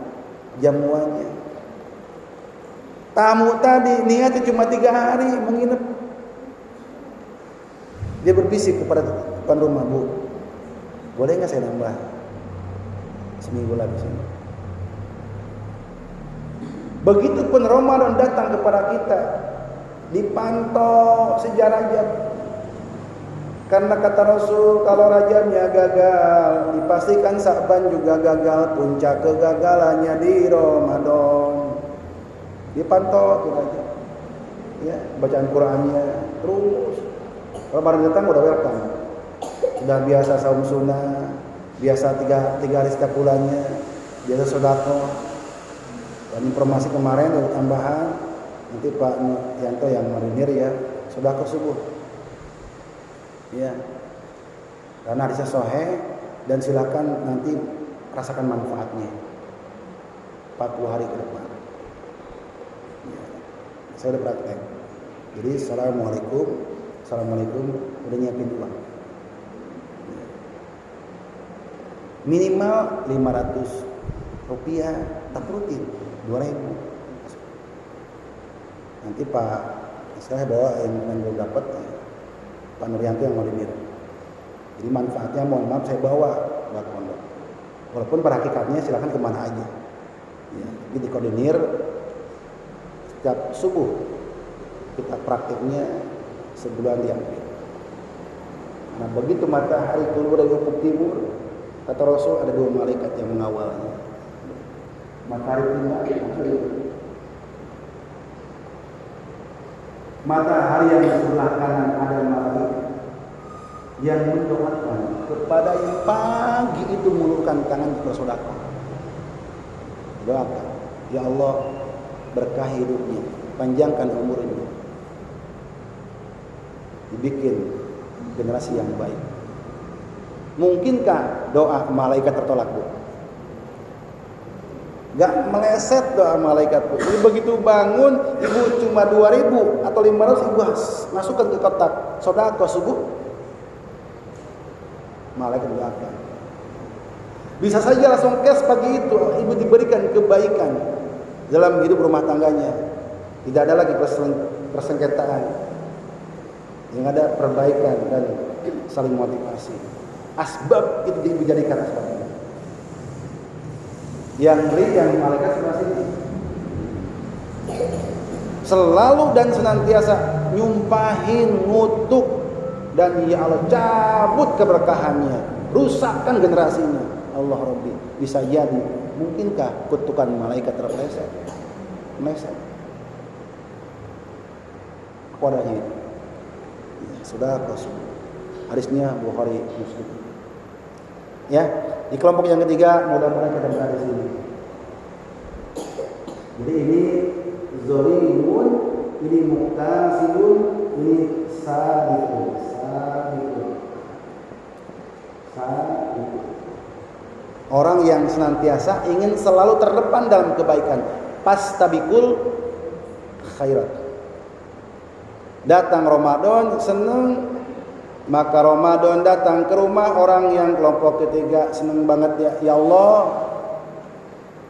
jamuannya. Tamu tadi niatnya cuma 3 hari menginap, dia berbisik kepada depan rumah, Bu, boleh nggak saya nambah seminggu lagi sini? Begitupun Ramadan datang kepada kita, dipantau sejarahnya. Karena kata Rasul, kalau Rajabnya gagal, dipastikan Sa'ban juga gagal. Puncak kegagalannya di Ramadan. Dipantau tuh Rajab, ya, bacaan Qur'annya terus. Ramadan datang udah welcome. Sudah biasa saum sunnah, biasa 3 hari setiap bulannya, biasa sedekah. Dan informasi kemarin ada tambahan, nanti Pak Yanto yang marinir ya, sedekah subuh. Ya. Karena hadisnya sahih dan silakan nanti rasakan manfaatnya 40 hari ke depan. Ya, saya udah praktek. Jadi assalamualaikum udah nyiapin uang. Ya. Minimal 500 rupiah, tak rutin 2.000. Nanti Pak, saya bawa yang belum dapat, Pak Nuryanto yang Marinir. Jadi manfaatnya mohon maaf saya bawa buat pondok. Walaupun pada hakikatnya silakan kemana aja. Ya, jadi dikoordinir setiap subuh kita praktiknya sebulan diambil. Nah begitu matahari keluar dari ufuk timur, kata Rasul ada 2 malaikat yang mengawalnya. Matahari timur, matahari yang di sebelah kanan ada malaikat yang mendoakan kepada yang pagi itu mengulurkan tangan bersedekah. Doakan, ya Allah berkahi hidupnya, panjangkan umurnya, dibikin generasi yang baik. Mungkinkah doa malaikat tertolak, Bu? Gak meleset doa malaikat, Bu. Jadi begitu bangun, ibu cuma 2.000 atau 500 ibu masukkan ke kotak sedekah subuh. Malaikat doakan. Bisa saja langsung cash pagi itu ibu diberikan kebaikan dalam hidup rumah tangganya. Tidak ada lagi persengketaan. Yang ada perbaikan dan saling motivasi. Asbab itu dijadikan asbabnya. Yang beri yang malaikat sebelah sini. Selalu dan senantiasa nyumpahin, ngutuk, dan ya Allah cabut keberkahannya, rusakkan generasinya. Allah Rabbi, bisa jadi mungkinkah kutukan malaikat terpleset? Meleset. Kepadanya itu. Ya, sudah Rasul. Hadisnya Bukhari Muslim. Ya, di kelompok yang ketiga mudah-mudahan kita berada di sini. Jadi ini zalimun, ini muqtasidun, ini sabiqun. Orang yang senantiasa ingin selalu terdepan dalam kebaikan. Pastabikul khairat. Datang Ramadan senang, maka Ramadan datang ke rumah orang yang kelompok ketiga senang banget ya Allah.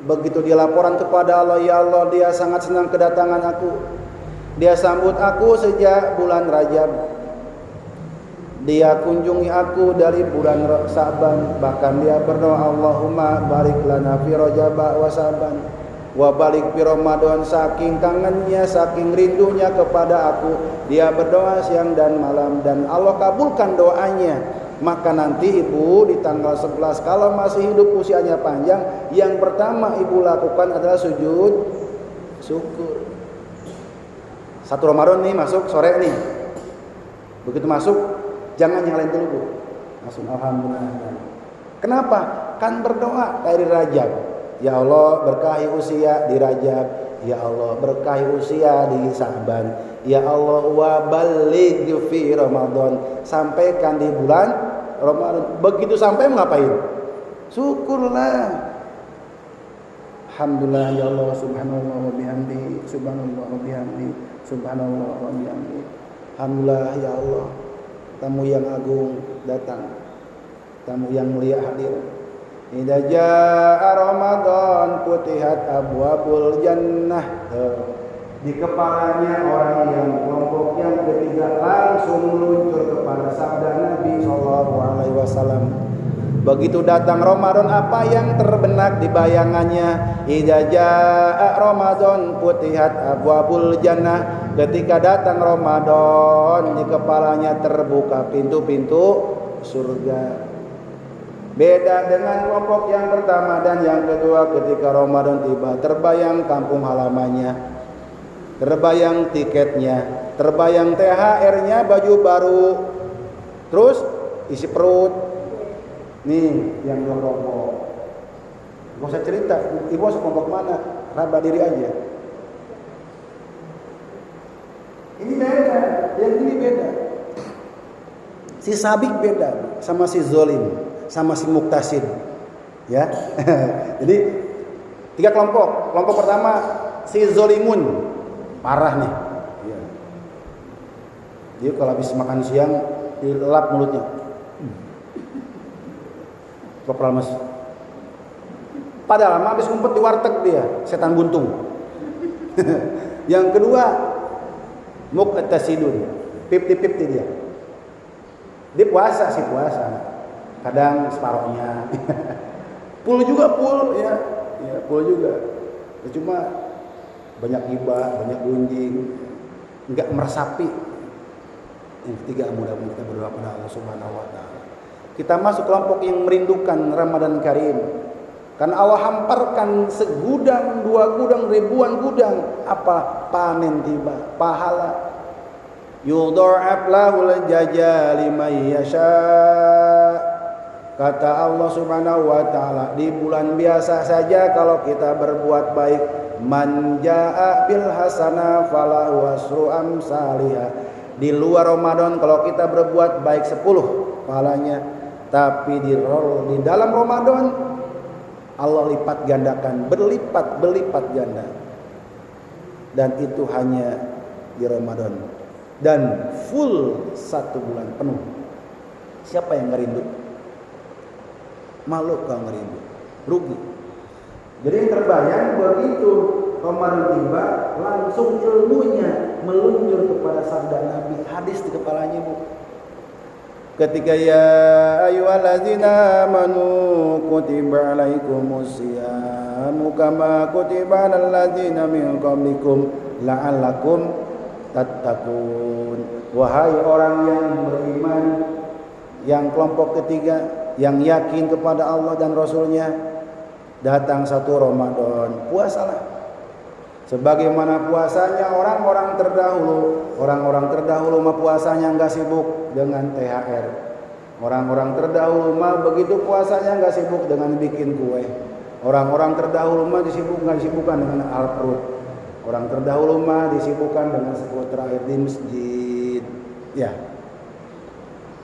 Begitu dia laporan kepada Allah, ya Allah dia sangat senang kedatangan aku. Dia sambut aku sejak bulan Rajab. Dia kunjungi aku dari bulan Sa'ban. Bahkan dia berdoa, Allahumma barik lana fi Rajab wa Sa'ban wa barik fi Ramadan. Saking kangennya, saking rindunya kepada aku, dia berdoa siang dan malam, dan Allah kabulkan doanya. Maka nanti ibu di tanggal 11 kalau masih hidup usianya panjang, yang pertama ibu lakukan adalah sujud syukur. 1 Ramadan nih masuk sore nih. Begitu masuk jangan yang lain dulu, Bu. Langsung alhamdulillah. Kenapa? Kan berdoa dari Rajab. Ya Allah berkahi usia di Rajab. Ya Allah berkahi usia di Sa'ban. Ya Allah wa baligh fi Ramadan. Sampaikan di bulan Ramadan. Begitu sampai ngapain? Syukurlah. Alhamdulillah ya Allah subhanallah wa bihamdi. Subhanallah wa bihamdi. Subhanallah wa bihamdi. Alhamdulillah ya Allah. Tamu yang agung datang, tamu yang mulia hadir. Idza jaa Ramadan futihat abwabul jannah. Di kepalanya orang yang kelompok yang ketiga langsung meluncur kepada sabda Nabi sallallahu alaihi wasallam. Begitu datang Ramadan, apa yang terbenak di bayangannya? Idza jaa Ramadan futihat abwabul jannah. Ketika datang Ramadan, di kepalanya terbuka pintu-pintu surga. Beda dengan kelompok yang pertama dan yang kedua, ketika Ramadan tiba, terbayang kampung halamannya, terbayang tiketnya, terbayang THR-nya, baju baru, terus isi perut. Nih yang dua kelompok. Gak usah cerita, ibu masuk kelompok mana? Raba diri aja. Ini beda, yang ini beda. Si sabik beda sama si zolim, sama si muktasid. Ya. Jadi 3 kelompok. Kelompok pertama si zolimun, parah nih. Ya. Dia kalau habis makan siang dilelap mulutnya. Kopral mas. Padahal habis ngumpet di warteg dia, setan buntung. Yang kedua muqtasidun, 50-50 dia. Dia puasa sih puasa. Kadang separohnya. Pul juga pul ya. Ya, pul juga. Ya, cuma banyak hibah, banyak gunjing, enggak meresapi. Yang ketiga mudah-mudahan kita berdoa pada Allah Subhanahu wa taala. Kita masuk kelompok yang merindukan Ramadan Karim. Karena Allah hamparkan segudang, 2 gudang, ribuan gudang. Apa? Panen tiba, pahala. Yudha'af lahul jazaa liman yasha. Kata Allah Subhanahu wa taala, di bulan biasa saja kalau kita berbuat baik, man jaa bil hasanah falahu asru amsalihha. Di luar Ramadan kalau kita berbuat baik 10 pahalanya, tapi di dalam Ramadan Allah lipat gandakan, berlipat ganda. Dan itu hanya di Ramadan. Dan full 1 bulan penuh. Siapa yang ngerindu? Malu kalau ngerindu, rugi. Jadi yang terbayang begitu Ramadan tiba, langsung ilmunya meluncur kepada sabda Nabi, hadis di kepalanya bu. Ketika ya ayyuhallazina amanu kutiba alaikumusyamu kama kutiba alal ladzina min qablikum la'allakum tattaqun. Wahai orang yang beriman, yang kelompok ketiga, yang yakin kepada Allah dan Rasulnya, datang 1 Ramadan, puasalah. Sebagaimana puasanya orang-orang terdahulu. Orang-orang terdahulu mah puasanya enggak sibuk dengan THR. Orang-orang terdahulu mah begitu puasanya enggak sibuk dengan bikin kue. Orang-orang terdahulu mah disibukkan dengan alat perut. Orang terdahulu mah disibukkan dengan seputar air di masjid. Ya.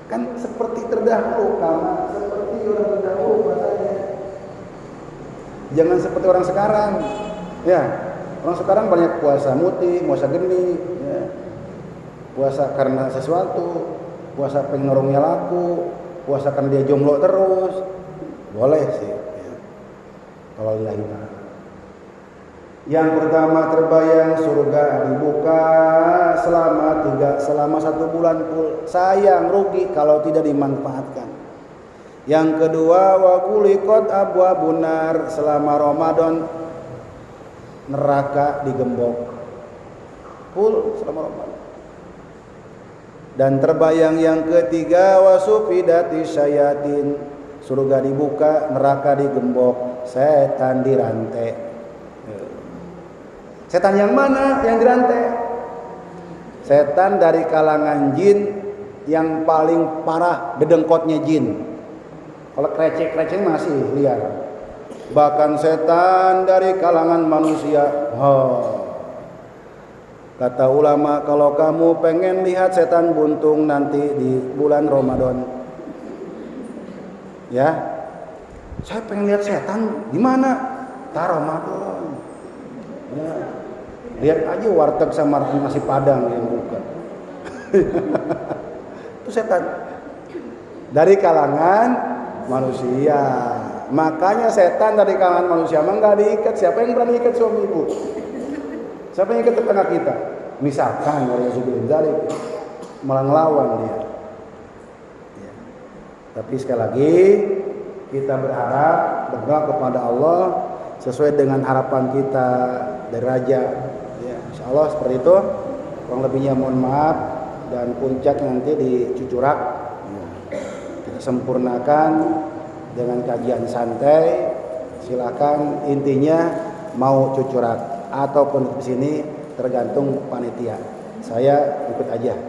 Kan seperti terdahulu, karena seperti orang terdahulu puasanya. Jangan seperti orang sekarang. Ya. Orang sekarang banyak puasa muti, puasa geni, ya. Puasa karena sesuatu, puasa pengen norongnya laku, puasa karena dia jomblo terus, boleh sih. Ya. Kalau lillahi ta'ala. Yang pertama terbayang surga dibuka selama 1 bulan full. Sayang rugi kalau tidak dimanfaatkan. Yang kedua wa kuliqat abwabun nar, selama Ramadan neraka digembok full selama Ramadan. Dan terbayang yang ketiga wasufidati syayatin, surga dibuka, neraka digembok, setan dirantai. Setan yang mana yang dirantai? Setan dari kalangan jin yang paling parah, dedengkotnya jin. Kalau krecek-krecek masih liar. Bahkan setan dari kalangan manusia. Kata ulama, kalau kamu pengen lihat setan buntung nanti di bulan Ramadan, ya, saya pengen lihat setan gimana? Ramadan. Ya, lihat aja warteg sama nasi padang yang buka. Itu setan dari kalangan manusia. Makanya setan dari kalangan manusia mah nggak diikat. Siapa yang berani ikat suami ibu? Siapa yang ikat tetangga kita? Misalkan kalau sebelum zalik malah ngelawan dia. Ya. Tapi sekali lagi kita berdoa kepada Allah sesuai dengan harapan kita dari Raja. Ya, insya Allah seperti itu. Kurang lebihnya mohon maaf, dan puncak nanti di Cucurak. Ya. Kita sempurnakan dengan kajian santai. Silakan, intinya mau Cucurak ataupun di sini tergantung panitia. Saya ikut aja.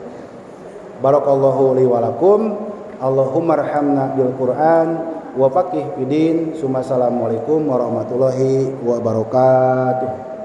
Barakallahu li wa lakum. Allahumma arhamna bil Qur'an wa faqih fid din. Assalamualaikum warahmatullahi wabarakatuh.